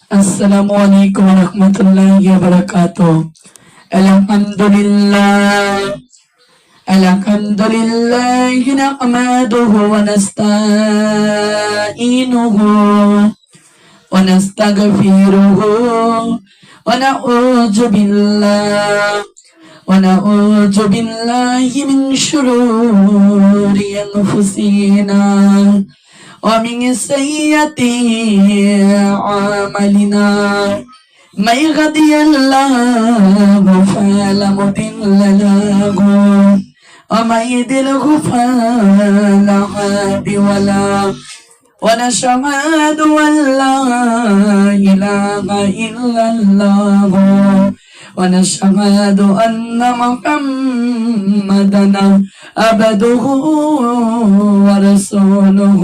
Assalamu alaikum warahmatullahi wabarakatuh. Alhamdulillah. Alhamdulillah nahmaduhu wa nasta'inuhu wa nastaghfiruhu wa na'udzu billahi min shururi anfusina wa min sayyiati a'malina. من يهدي الله فلا مضل له ومن يضلل فلا هادي له ونشهد أن لا إله إلا الله ونشهد أن محمدا عبده ورسوله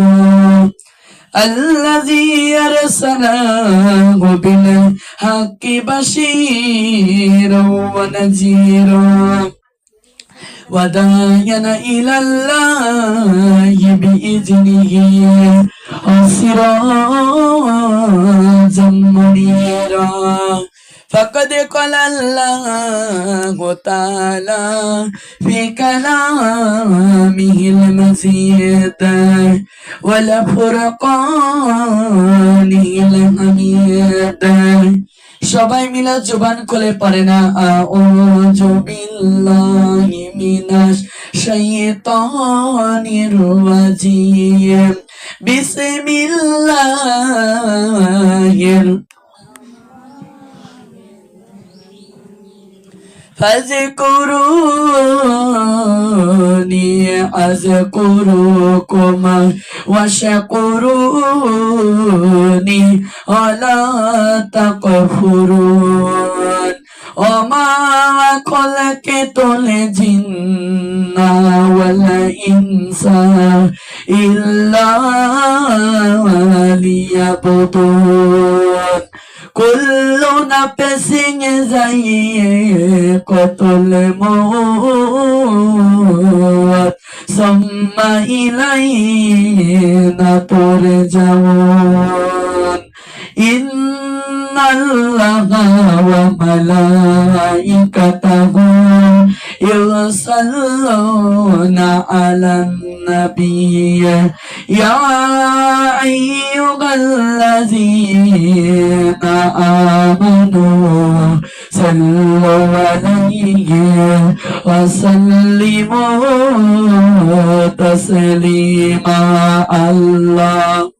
الذي أرسله بالحق بشيرا ونذيرا وداعيا إلى الله بإذنه وسراجا منيرا فقد قال الله تعالى في كلامه المزيد والفرقانه الحميد সবাই মিলে জবান খুলে পড়ে না আউযু বিল্লাহি মিনাশ শাইতানির রাজিম বিসমিল্লাহির فاذكروني أذكركم واشكروني ولا تكفرون وما خلقت الجن والإنس إلا ليعبدون كل نفس ذائقة الموت ثم إلينا ترجعون إن الله وملائكته يصلون على النبي يا أيها الذين آمنوا صلوا عليه وسلموا تسليما الله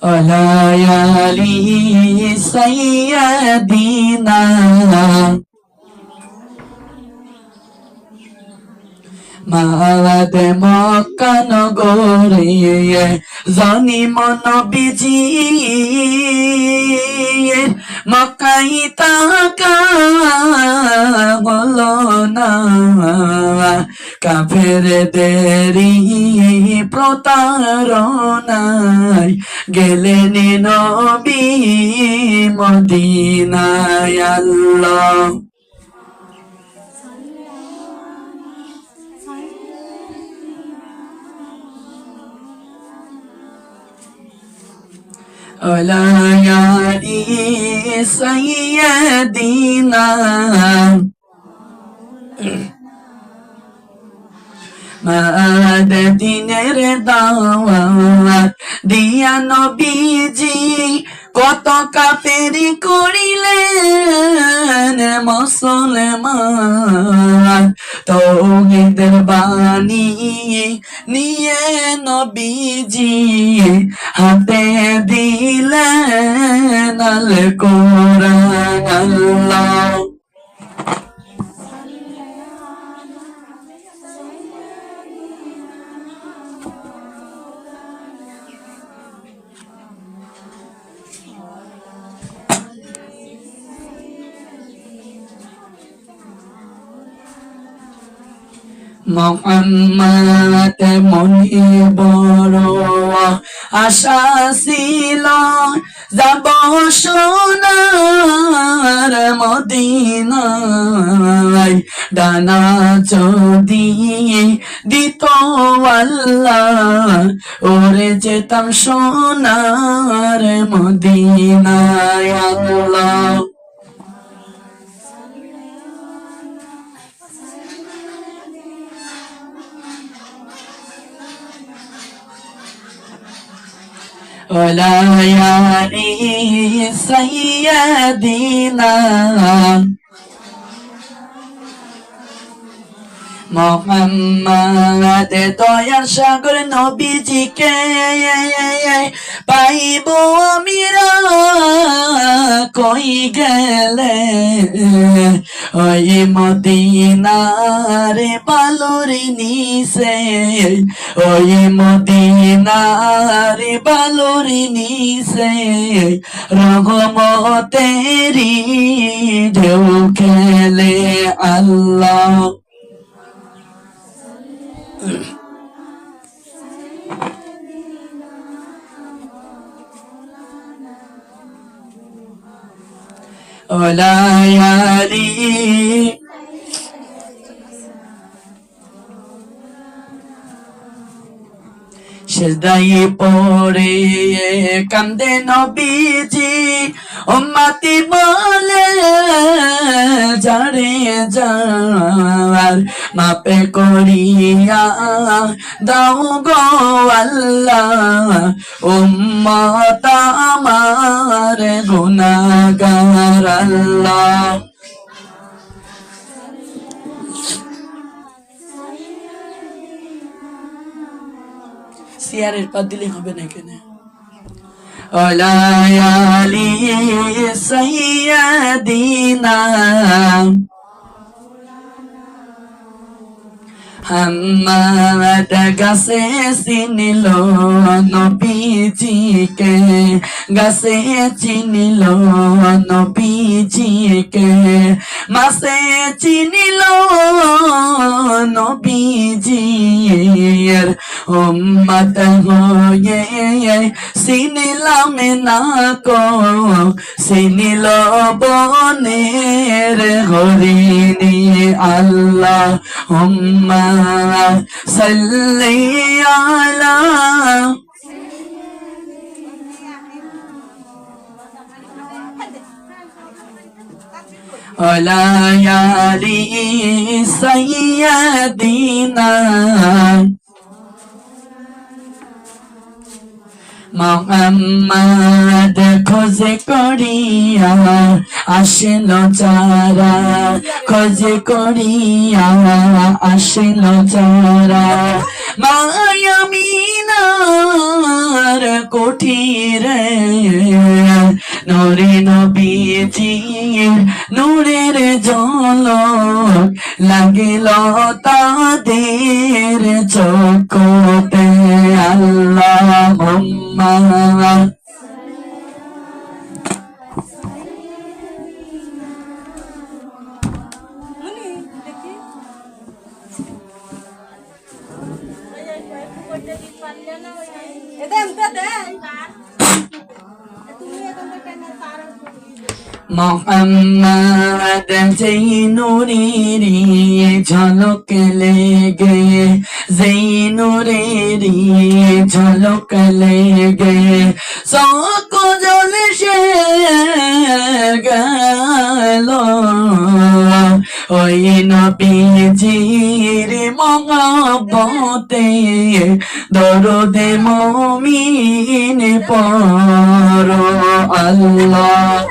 وليالي سيدنا মাওলাদে মক্কা নগরে জনিম নবীজি মক্কাই তাকা হলো না কাফেরদেরই প্রতারণায় গেলেন নবী মদিনায় আল্লাহ وليالي سيدنا দিনের দাওয়াত দিয়া নবীজি কত কাফেরি করিলেন মুসলমান তাওহীদের বাণী নিয়ে নবীজি হাতে দিলেন আল কোরআন আল্লাহ মোহাম্মদ মনে বড় আশা ছিল যাব সোনার মদিনায় ডানা যদি দিত আল্লাহ ওরে যেতাম সোনার মদিনায় আল্লাহ وليالي سيدنا মোহাম্মদ দয়ার সাগর নবীজিকে পাইব আমিরা কই গেলে ওই মদিনার বালুর নিচে ওই মদিনার বালুর নিচে রহমতেরি ঢেউ খেলে আল্লাহ وليالي সেজদায় পড়ে কান্দে নবীজি উম্মতি বলে যারে যার মাপে করিয়া দাও গো আল্লাহ উম্মত আমার গুনাহগার আল্লাহ সিয়ারের পা দিলে হবে না কেনে ওলায়ালি সাইয়্যিদিনা হাম্মাদ গাছে চিনিল নবীজিকে গাছে চিনিল নবীজিকে মাছে চিনিল নবীজির উম্মত হয়ে চিনিলাম না কো চিনিল বনের হরিণী আল্লাহ উম্মা সাল্লি আলা ওলায়ালি সাইয়্যিদিনা মোহাম্মদ খোঁজে করিয়া আসিল যারা খোঁজে করিয়া আসিল যারা মায়ামিনার কুঠিরে নূরে নবীজির নূরের ঝলক লাগিল তাদের চোখতে আল্লাহুম্মা মোহাম্মদ যেই নূরেরি ঝলক লেগে যেই নূরেরি ঝলক লেগে চোখ জ্বলসে গেল ওই নবীজির মহব্বতে দরদে মুমিন পড়ো আল্লাহ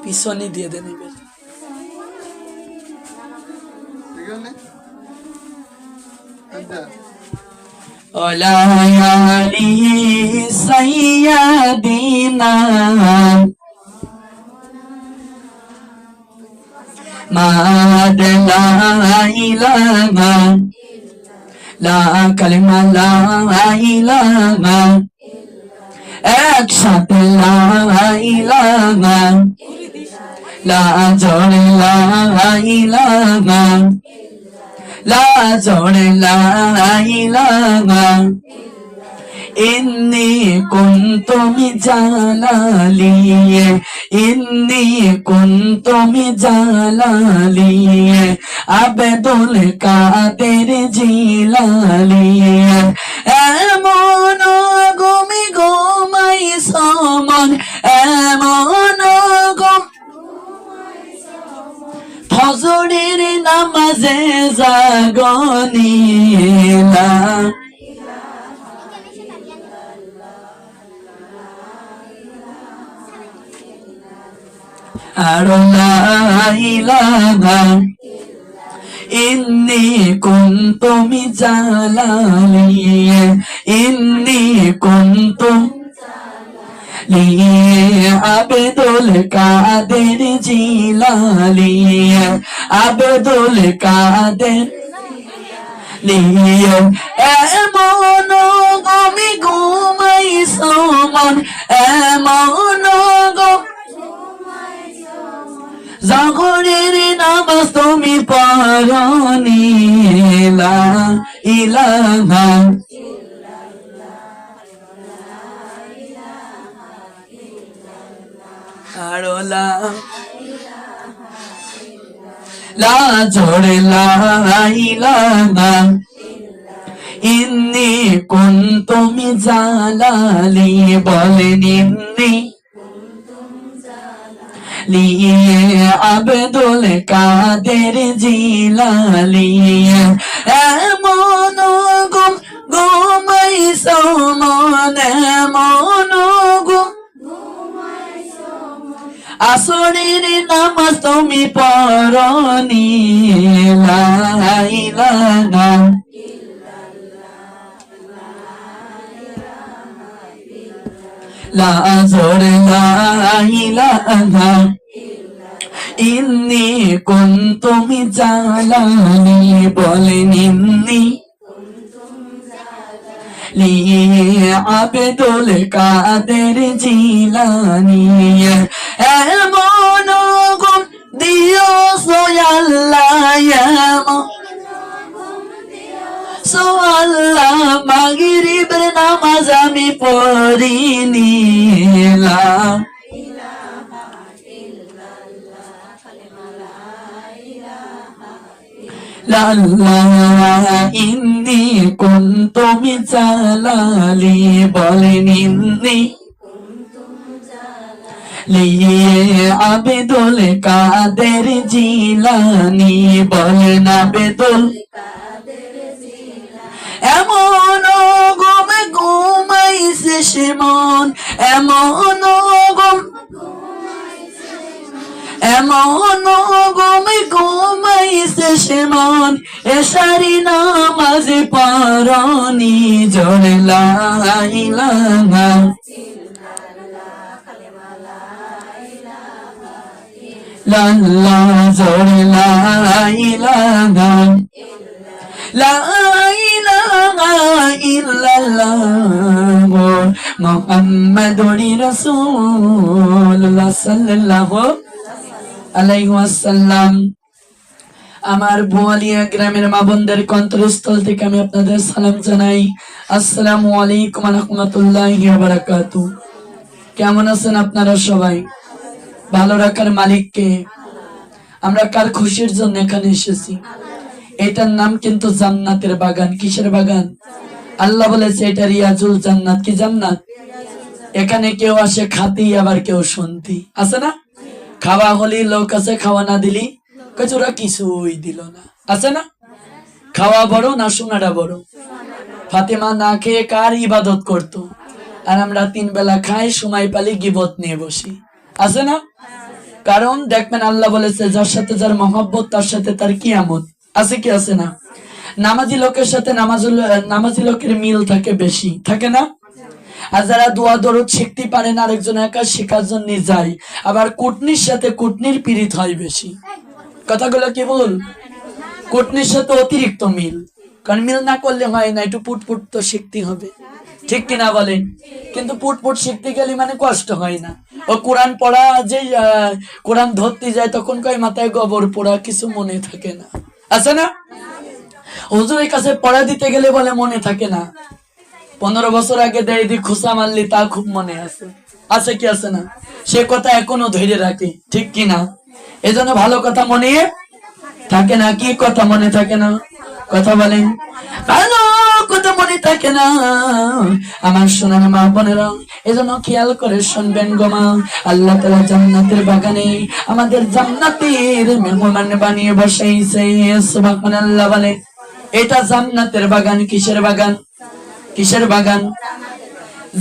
পিছনে দিয়ে দেন ওলায়ালি সাইয়্যিদিনা মাদ লা ইলাহা লা কালিমা লা ইলাহা একসাথে লা ইলাহা লা জোড়ে লা ইলাহা লা জোড়ে লা ইলাহা إني كنت مجلالي إني كنت مجلالي عبد القادر জিলালি এমন গমি গমাই সমন এমন গম ফজরের নামাজে জাগনিলা আর লা ইলাহা ইন্নী কুনতু মিজালালি ইন্নী কুনতু আব্দুল কাদের জিলালি আব্দুল কাদের এমন গমি ঘুমাই সমন এমন জাগরের নামাজ তুমি পড়নি লা ইলাহা আরলা লা জোরে লা ইলাহা ইন্নী কুনতু মিজালালি বলেন ইন্নী আব্দুল কাদের জিলালি এমন গুম গুমাই সমন এমন গুম আসরের নামাজ তুমি পড়নি লা ইলাহা লা জোরে লা ইলাহা ইন্নী কুনতু মিজালালি বলেন ইন্নী আব্দুল কাদের জিলানি এমন গুম দিও সোয়াল্লাহ সোয়াল্লাহ মাগরিবের নামাজ আমি পড়িনি লা ইন্নী কুনতু মিজালালি বলেন ইন্নী আব্দুল কাদের জিলানি বলেন আব্দুল এমন গুম ঘুমাইছে সে মন এমন গুম এমন গুম ঘুমাইছে সে মন এশারি নামাজে পড়নি জোরে লা ইলাহা লা লা জোরে লা ইলাহা লা ইলাহা ইল্লাল্লাহ মুহাম্মাদুর রাসূলুল্লাহ সাল্লাল্লাহু আলাইহি ওয়াসাল্লাম। আমার বোয়ালিয়া গ্রামের মা বোনদের কণ্ঠস্থল থেকে আমি আপনাদের সালাম জানাই। আসসালামু আলাইকুম ওয়া রাহমাতুল্লাহি ওয়া বারাকাতুহু। কেমন আছেন আপনারা সবাই? ভালো রাখার মালিককে। আমরা কার খুশির জন্য এখানে এসেছি? এটার নাম কিন্তু জান্নাতের বাগান। কিসের বাগান? আল্লাহ বলেছে এটা রিয়াজুল জান্নাত। কি জান্নাত? এখানে কেউ আসে খাতি, আবার কেউ শুনতি। আছে না? খাওয়া হলি লোক আছে, খাওয়া না দিলি কচুরা কিছুই দিল না। আছে না? খাওয়া বড় না শোনাটা বড়? ফাতেমা না খেয়ে কার ইবাদত করতো, আর আমরা 3 বেলা খাই, সময় পালি গিবত নিয়ে বসি। আছে না? কারণ দেখবেন আল্লাহ বলেছে যার সাথে যার মহব্বত তার সাথে তার কিয়ামত। আছে কি আছে না? নামাজি লোকের সাথে নামাজি লোকের মিল থাকে বেশি, থাকে না? আর যারা দোয়া দরুদ শিখতে পারে না, আরেকজন একা শেখার জন্য যায়, আবার কুটনির সাথে কুটনির পীড়িত হয় বেশি। কথাগুলো কি বল? কুটনির সাথে অতিরিক্ত মিল, কারণ মিল না করলে হয় না, একটু পুটপুট তো শিখতে হবে, ঠিক কিনা বলেন? কিন্তু পুটপুট শিখতে গেলে মানে কষ্ট হয় না। ও কোরআন পড়া, যে কোরআন ধরতে যায় তখন কয় মাথায় গোবর পড়া, কিছু মনে থাকে না। আছে না? হুজুরের কাছে পড়া দিতে গেলে বলে মনে থাকে না। 15 বছর আগে দেয় দি খুশা মারলি, তা খুব মনে আছে। আছে কি আছে না? সে কথা এখনো ধরে রাখি, ঠিক কি না? এজন্য ভালো কথা মনে থাকে না। কি কথা মনে থাকে না? কথা বলেন। ভালো কথা মনে থাকে না আমার সোনার মা বোনেরা, এজন্য খেয়াল করে শুনবেন গো মা। আল্লাহ তাআলা জান্নাতের বাগানে আমাদের জান্নাতের মেহমান বানিয়ে বসাইছে। সুবহানাল্লাহ বলে। এটা জান্নাতের বাগান। কিসের বাগান? কিসের বাগান?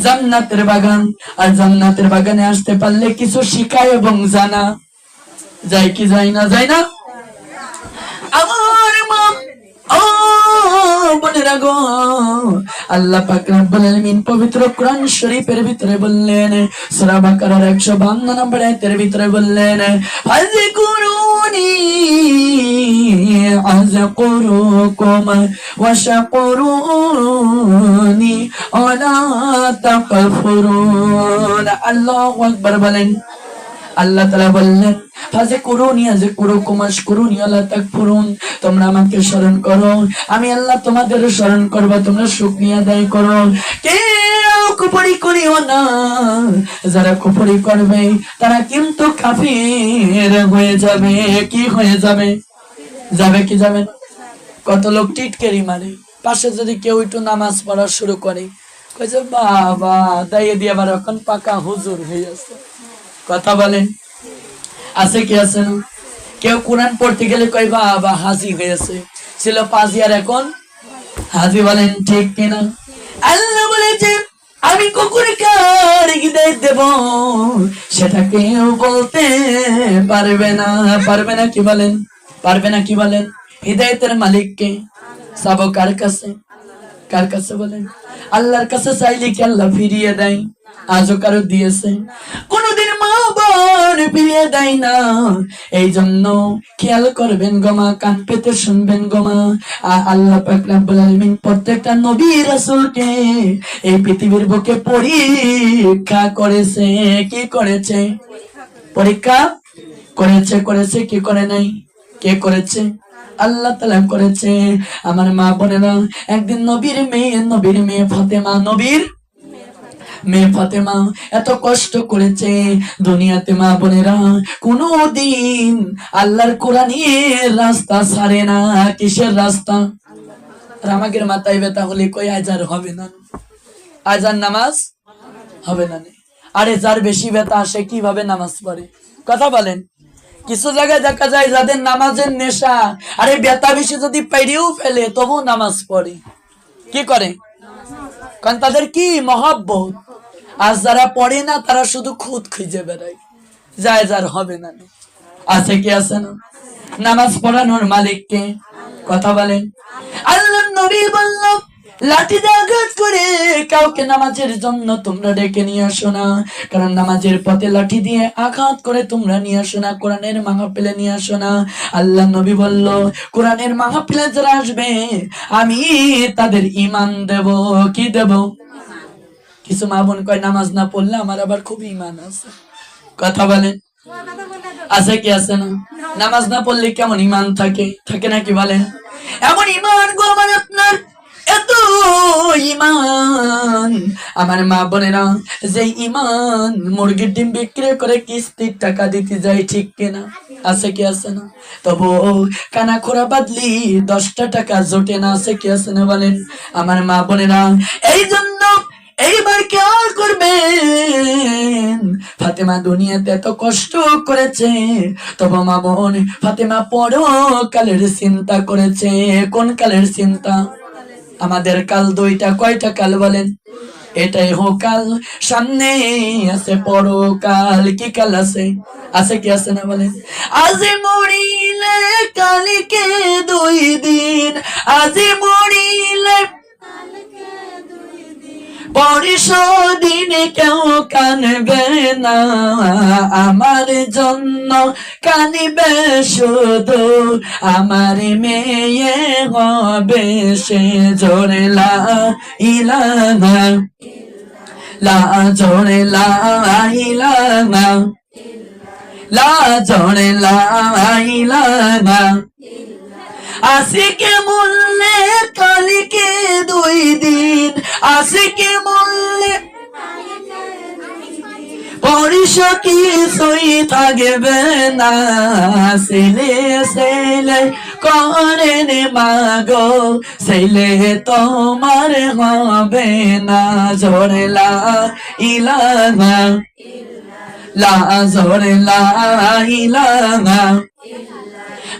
জান্নাতের বাগান। আর জান্নাতের বাগানে আসতে পারলে কিছু শিখায় এবং জানা যায় কি যায় না? যায় না? আমার মা ও বোনেরা গো, আল্লাহ পাক রব্বুল আলামিন পবিত্র কোরআন শরীফের ভিতরে বললেন, সূরা বাকারার 152 নম্বর আয়াতের ভিতরে বললেন, ফাযকুরুনি আযকুরুকুম ওয়াশকুরুনি ওয়ালা তাকফুরুন। আল্লাহু আকবার বলেন। আল্লাহ তাআলা বললেন, ফাযকুরুনি আযকুরুকুম ওয়াশকুরুনি ওয়ালা তাকফুরুন। তোমরা আমাকে স্মরণ করো, আমি আল্লাহ তোমাদের স্মরণ করব, তোমরা শুকরিয়া আদায় করো। কেউ কুফরি করিও না। যারা কুফরি করবে তারা কিন্তু কাফির হয়ে যাবে। কি হয়ে যাবে? যাবে কি যাবে না? কত লোক টিটকারি মারে, পাশে যদি কেউ একটু নামাজ পড়া শুরু করে, কইছে বাবা দাইয়ে দিয়ে আবার এখন পাকা হুজুর হয়ে আছে। কথা বলেন। আছে কি আছে না? কেউ কোরআন পড়তে গেলে কয় বাবা হাজি হয়েছে, ছিল পাজি আর এখন হাজি। বলেন ঠিক কিনা? আল্লাহ বলেছে, আমি কুকুর কার হিদায়াত দেব সেটা কেউ বলতে পারবে না। পারবে না কি বলেন? পারবে না কি বলেন? হিদায়াতের মালিক কে? চাবো কার কাছে? কার কাছে বলেন? আল্লাহর কাছে চাইলে কি আল্লাহ ফিরিয়ে দেয়? আজও কারো দিয়েছে? কোনদিন মা বোন ফিরিয়ে দেয় না। এই জন্য খেয়াল করবেন গোমা, কান পেতে শুনবেন গোমা। আল্লাহ পাক রব্বুল আলামিন প্রত্যেকটা নবী রাসূলকে এই পৃথিবীর বুকে পরীক্ষা করেছে। কি করেছে? পরীক্ষা করেছে। করেছে কি করে নাই? কে করেছে? আল্লাহ তাআলা করেছে। আমার মা বোনেরা, একদিন নবীর মেয়ে ফাতেমা, নবীর মেয়ে ফাতেমা এত কষ্ট করেছে দুনিয়াতে। মা বোনেরা, কোনদিন আল্লাহর কোরআনের রাস্তা ছাড়ে না। কিসের রাস্তা? আর আমাদের মাথায় ব্যথা হলে কই আজার হবে না, আজার নামাজ হবে না। আরে যার বেশি ব্যথা আসে কিভাবে নামাজ পড়ে? কথা বলেন। কিছু জায়গায় দেখা যায় যাদের নামাজের নেশা, আরে ব্যথা বেশি যদি পেরিয়েও ফেলে তবু নামাজ পড়ে। কি করে? কারণ তাদের কি মহব্বত। আর যারা পড়ে না তারা শুধু খুদ খুঁজে বেড়ায়, যায় যার হবে না। আছে কি আছে না? নামাজ পড়ানোর মালিককে? কথা বলেন। আল্লাহ নবী বলল, লাঠি দিয়ে আঘাত করে কাউকে নামাজের জন্য তোমরা ডেকে নিয়ে আসো না। কারণ নামাজের পথে লাঠি দিয়ে আঘাত করে তোমরা নিয়ে আসো না, কোরআনের মাহফিলে নিয়ে আসো না। আল্লাহ নবী বলল, কোরআনের মাহফিলে যারা আসবে আমি তাদের ঈমান দেব। কি দেব? কিছু মা বোন কয় নামাজ না পড়লে আমার আবার খুব ঈমান আছে। কথা বলেন। আছে কি আছে না? নামাজ না পড়লে কেমন ঈমান থাকে? থাকে নাকি বলেন? এমন ঈমান গো আমার আপনার, এত ঈমান আমার মা বোনেরা, যে ঈমান মুরগির ডিম বিক্রি করে কিস্তির টাকা দিতে যায়, ঠিক কিনা? আছে কি আছে না? তবু কানা খোরা বাদলি 10টা টাকা জোটে না। আছে কি আছে না বলেন? আমার মা বোনেরা, এই জন্য এইবার খেয়াল করবেন, ফাতেমা দুনিয়াতে এত কষ্ট করেছে, তবে মা বোন ফাতেমা পরকালের চিন্তা করেছে। কোন কালের চিন্তা? আমাদের কাল দুইটা। কয়টা কাল বলেন? এটাই হোকাল, সামনে আছে পরকাল। কি কাল আছে? আছে কি আছে না বলেন? আজি মরিলে কালকে 2 দিন, আজি মরিলে পরিশোদিনে কেউ কানবে না, আমার জন্য কানিবে শুধু আমার মেয়ে হবে সে। জোরে লা ইলাহা, লা জোরে লা ইলাহা, লা জোরে লা ইলাহা। আসিকে বললে কালকে 2 দিন, আশিকি বললে পরিশ কিছুই থাকবে না, ছেলে ছেলে করেন মাগো, ছেলে তোমার হবে না। জোরে লা ইলাহা লা, জোরে লা ইলাহা।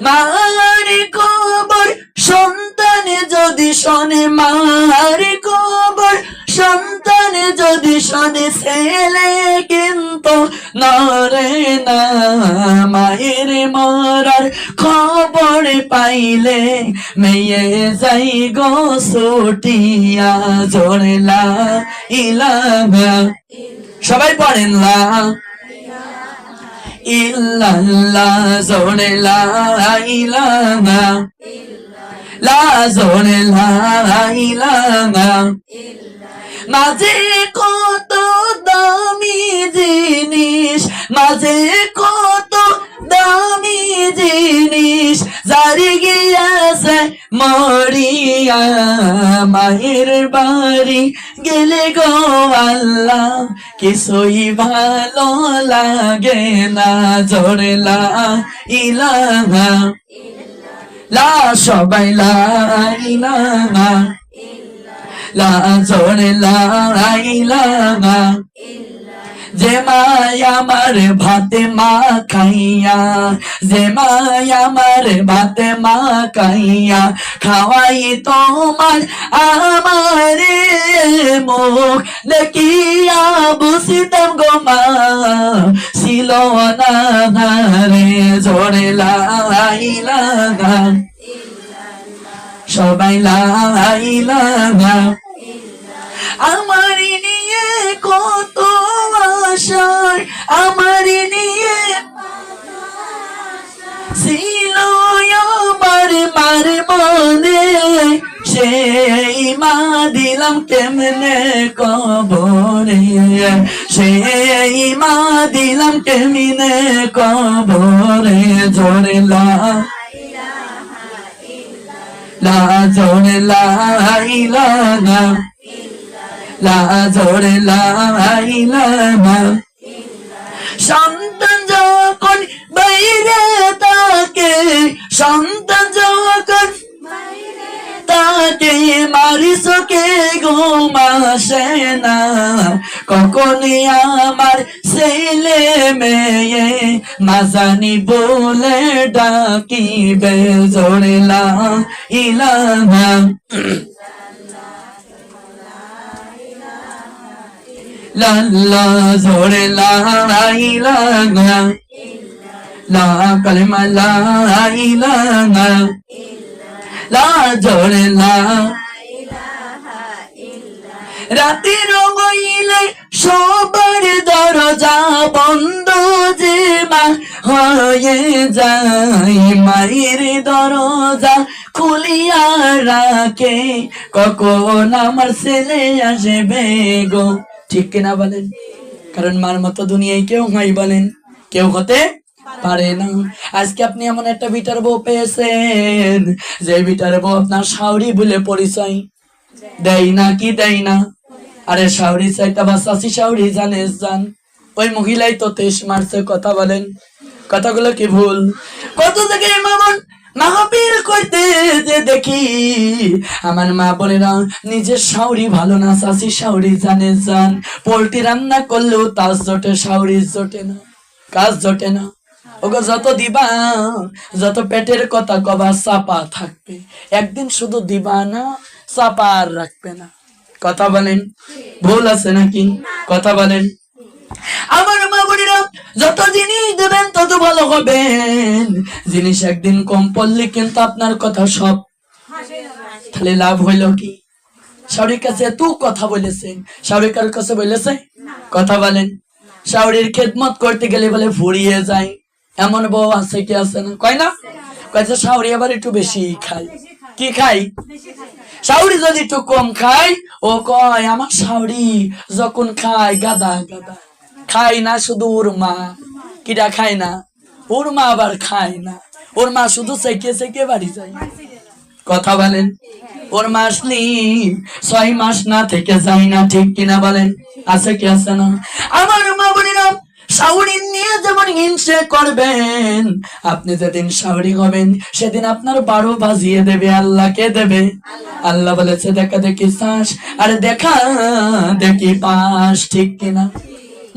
মার কবর সন্তান যদি শোনে, মার কবর সন্তান যদি শোনে, ছেলে কিন্তু নরে না। মায়ের মরার খবর পাইলে মেয়ে যাই গো ছুটিয়া। জোরে লা ইলাহা, সবাই পড়েন লা ইল্লাল্লাহ, জোরে লা ইলাহা লা, জোরে লা ইলাহা। মাঝে কত দামি জিনিস, মাঝে কত দামি জিনিস, জারি গিয়াছে মরিয়া। মায়ের বাড়ি গেলে গো আল্লাহ কিছুই ভালো লাগে না। জোরে লা ইলাহা লা, সবাই লা ইলাহা লা, জোরে লা ইলাহা। যে মায়া আমার ভাতে মা খাইয়া, যে মায়া আমার ভাতে মা খাইয়া, খাওয়াই তোমার আমারে মুখ দেখিয়া বুঝিতাম গো মা ছিল না রে। জোরে লা ইলাহা, সবাই লা ইলাহা। আমার নিয়ে কত আশার, আমার নিয়ে ছিল আমার মার মনে, সেই মা দিলাম কেমনে কবরে, সেই মা দিলাম কেমনে কবরে। জোরে লা লা, জোরে লা ইলাহা লা, জোরে লা ইলাহা। সন্তান যখন বাইরে থাকে, সন্তান যখন তাকে মারি চোখে ঘুম আসে না, কখনই আমার ছেলে মেয়ে মাজানি বলে ডাকিবে। জোরে লা ইলাহা লাল্লা, জোরে লা ইলাহা লা, কালেমা লা ইলাহা লা, জোরে লা। রাতের হইলে সবার দরজা বন্ধ, যে মা হয়ে যায় মায়ের দরজা খুলিয়া রাখে, কখন আমার ছেলে আসবে গো। ঠিক কিনা বলেন? কারণ মার মতো দুনিয়ায় কেউ নাই, বলেন কেউ হতে পারে না। আজকে আপনি এমন একটা বিটার বউ পেয়েছেন, যে বিটার বউ আপনার শাওরি বলে পরিচয় দেয় না, কি দেয় না? আরে শাওরি চাইতে বা চাষি শাওরি জানে জান, ওই মহিলাই তো তেজ মারছে। কথা বলেন, কথাগুলো কি ভুল? কত জায়গায় মামন মাহফিল করতে যে দেখি আমার মা বলে না নিজের শাওরি ভালো না, চাষি শাওরি জানে জান। পোল্ট্রি রান্না করলেও তাজ জোটে, শাওরি জোটে না, কাজ জোটে না। ওগো যত দিবা, যত পেটের কথা কবা চাপা থাকবে, একদিন শুধু দিবা না, চাপা আর রাখবে না। কথা বলেন, ভুল আছে নাকি? কথা বলেন। আমার মা বোনেরা, যত জিনিস দেবেন তত ভালো হবেন। জিনিস একদিন কম পড়লে কিন্তু আপনার কথা সব, তাহলে লাভ হইল কি? শাওরির কাছে এত কথা বলেছেন, শাওরি কার কাছে বলেছে? কথা বলেন। শাওরির খেদমত করতে গেলে বলে ফুরিয়ে যায়। এমন বউ আছে কি আছে না? কয় না? কয়েছে শাওরি আবার একটু বেশি খায়। কি খাই? শাওরি যদি একটু কম খায়, ও কয় আমার শাওরি যখন খায় গাদা গাদা খায় না, শুধু ওর মা কিরা খায় না, ওর মা আবার খায় না, ওর মা শুধু চেকে চেকে বাড়ি যায়। কথা বলেন, ওর মাস নেই, 6 মাস না থেকে যায় না, ঠিক কিনা বলেন? আছে কি আছে না? আমার মা বোনেরা, শাওরি নিয়ে যেমন হিংসে করবেন, আপনি যেদিন শাওরি হবেন সেদিন আপনার 12 বাজিয়ে দেবে আল্লাহকে দেবে। আল্লাহ বলেছে দেখা দেখি শ্বাস আর দেখা দেখি পাস, ঠিক কিনা?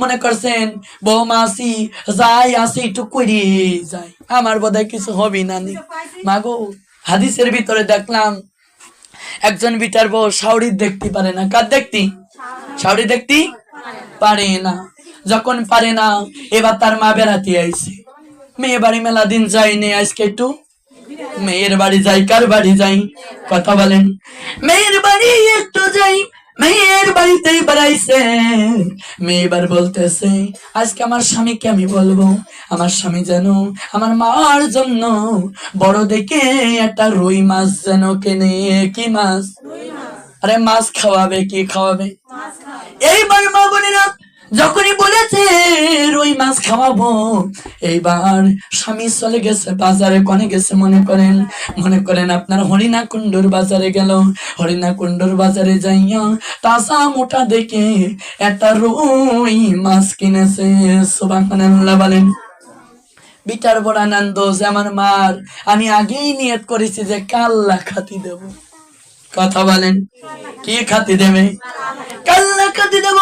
মনে করছেন বৌমা আসি যাই আসি একটু করি যাই, আমার বোধহয় কিছু হবি না নি। মাগো, হাদিসের ভিতরে দেখলাম একজন বিটার বউ শাওরি দেখতে পারে না। কার দেখতি? শাওরি দেখতে পারে না। যখন পারে না, এবার তার মা বেড়াতে আইছে, মেয়ে বাড়ি মেলা দিন যায়নি, আজকে একটু মেয়ের বাড়ি যাই। কার বাড়ি যাই? কথা বলেন, মেয়ের বাড়ি একটু যাই। মেয়ের বাড়িতেই বেড়াইছে, মেয়ে এবার বলতেছে আজকে আমার স্বামীকে আমি বলবো আমার স্বামী যেন আমার মার জন্য বড় দেখে একটা রুই মাছ যেন কেনে। কি মাছ? আরে মাছ খাওয়াবে। কি খাওয়াবে? এইবার মা বোনেরা যখনই বলেছে রুই মাছ খাওয়াবো, এইবার স্বামী চলে গেছে বাজারে। কোনে গেছে মনে করেন আপনার হরিণাকুণ্ডুর বাজারে গেল। হরিণাকুণ্ডুর বাজারে যাইয়া তাজা মোটা দেখে একটা রুই মাছ কিনেছে। সুবহানাল্লাহ বলেন। বিটার বড় আনন্দ যে আমার মার আমি আগেই নিয়ত করেছি যে কাল্লা খাতি দেব। কথা বলেন, কি খাতি দেবে? কাল্লা খাতি দেব।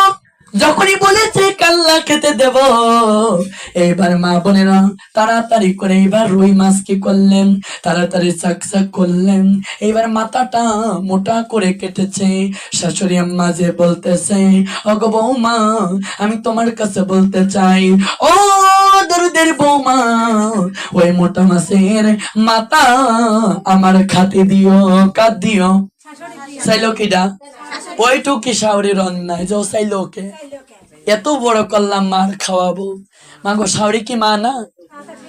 যখনই বলেছে কাল্লা খেতে দেব, এইবার মা বোনেরা তাড়াতাড়ি করে এইবার রুই মাছ কি করলেন, তাড়াতাড়ি চাকচাক করলেন। এইবার মাথাটা মোটা করে কেটেছে। শাশুড়ি আম্মা যে বলতেছে ওগো বৌমা, আমি তোমার কাছে বলতে চাই, ও দরদের বৌমা, ওই মোটা মাছের মাথা আমার খাতে দিও। কাট দিও? চাইলো কিডা? ওইটুকি শাওরির অন্যায় যে চাইলো কে? এত বড় করলাম মার খাওয়াবো। মাগো, শাওরি কি মা না?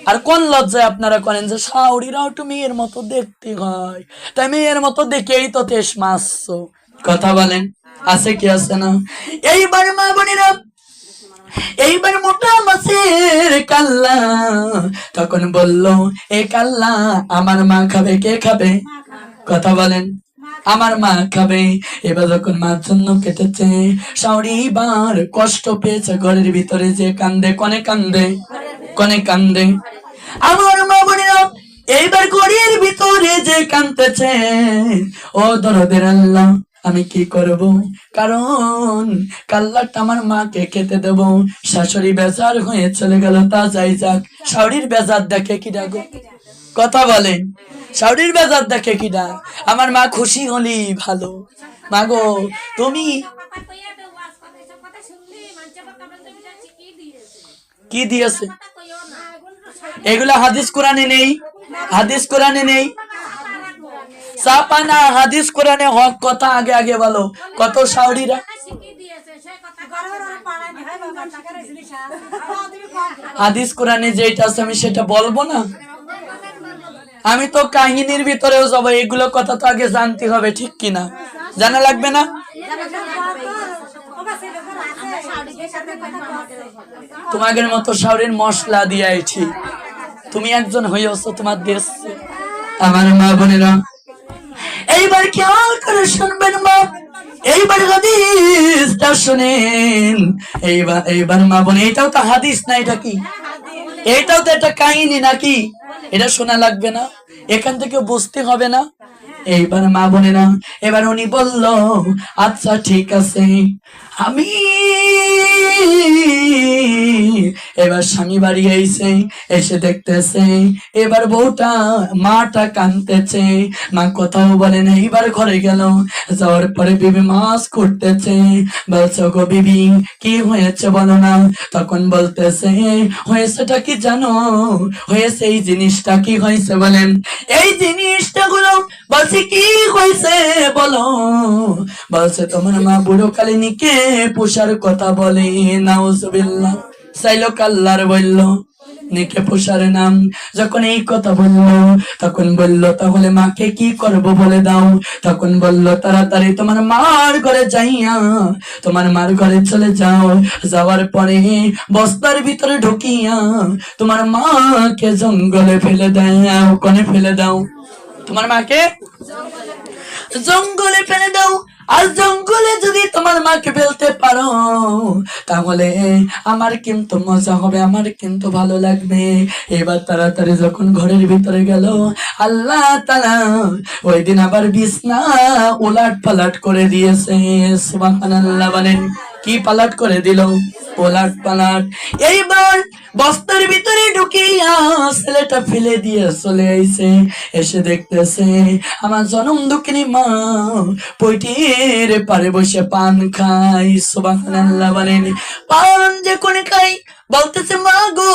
আর কোন লজ্জায় আপনারা করেন যে শাওরিরাও একটু মেয়ের মতো দেখতে হয়, তাই মেয়ের মতো দেখেই তো তেস মারছো। কথা বলেন, আছে কি আছে না? এইবার মা বোনেরা, এইবার মোটা মাছের কাল্লা তখন বলল এই কাল্লা আমার মা খাবে। কে খাবে? কথা বলেন, আমার মা খাবে। এবার যখন মার জন্য কেটেছে, শাওরি এবার কষ্ট পেয়েছে, ঘরের ভিতরে যে কান্দে। কনে কান্দে? কনে কান্দে? আমার মা বোনেরা এইবার ঘরের ভিতরে যে কান্দতেছে, ও দরদের আল্লাহ আমি কি করব, কারণ কাল্লাটা আমার মাকে খেতে দেব। শাশুড়ি বেজার হয়ে চলে গেল। তা যাই যাক, শাওরির বেজার দেখে কি ডাকো? কথা বলেন, শাওরির বেজার দেখে কিনা? আমার মা খুশি হলি ভালো। মাগো, তুমি কি দিয়েছে? এগুলা হাদিস কোরআনে নেই। হাদিস কোরআনে নেই। সাপানা হাদিস কোরআনে হক কথা আগে আগে বলো। কত শাওরিরা হাদিস কোরআনে যেটা আছে আমি সেটা বলবো না? আমি তো কাহিনীর ভিতরেও যাবো। এগুলো কথা তো আগে জানতে হবে, ঠিক কিনা? জানা লাগবে না? তোমাদের মতো শাওরির মশলা দিয়েছি, তুমি একজন হইয়াছো তোমার দেশ। আমার মা বোনেরা এইবার খেয়াল করে শুনবেন মা, এইবার হাদিসটা শুনেন। এইবার মা বোন, এটাও তো হাদিস না, এটা কি? এটাও তো একটা কাহিনী নাকি? এটা শোনা লাগবে না? এখান থেকে বুঝতে হবে না? এইবার মা বোনেরা, এবার উনি বলল আচ্ছা ঠিক আছে। আমি এবার স্বামী বাড়ি আইছে, এসে দেখতেছে এবার বউটা মাটা কাঁদতেছে, মা কথাও বলে না। এইবার ঘরে গেল, যাওয়ার পরে বিবি মাছ করতেছে। বলছে গো বিবি কি হয়েছে বলো না? তখন বলতেছে হয়েছেটা কি জানো? হয়েছে এই জিনিসটা। কি হয়েছে বলেন? এই জিনিসটা গুলো বলছে কি হয়েছে বলো? বলছে তোমার মা বুড়ো কালিনীকে পোষার কথা বলে। নাউজুবিল্লাহ। চাইলো কাল্লার বলল নিকে পোষার নাম। যখন এই কথা বললো তখন বলল তাহলে মাকে কি করব বলে দাও। তখন বলল তাড়াতাড়ি তোমার মার ঘরে যাইয়া তোমার মার ঘরে চলে যাও। যাওয়ার পরে বস্তার ভিতরে ঢুকিয়া তোমার মাকে জঙ্গলে ফেলে দাও। কোনে ফেলে দাও? তোমার মাকে জঙ্গলে ফেলে দাও। আর জঙ্গলে যদি তোমার মাকে ফেলতে পারো তাহলে আমার কিন্তু মজা হবে, আমার কিন্তু ভালো লাগবে। এবার তাড়াতাড়ি যখন ঘরের ভিতরে গেল, আল্লাহ তাআলা ওই দিন আবার বিছনা উলাট পালাট করে দিয়েছে। সুবহানাল্লাহ বলেন। কি পালাট করে দিল? ওলাট পালাট। এইবার বস্তার ভিতরে ঢুকিয়া ছেলেটা ফেলে দিয়ে চলে আইছে। এসে দেখতেছে আমার জনম দুঃখিনী মা পৈটির পারে বসে পান খাই। সুবহানাল্লাহ বলেন। পান যে কোনে খাই, বলতেছে মা গো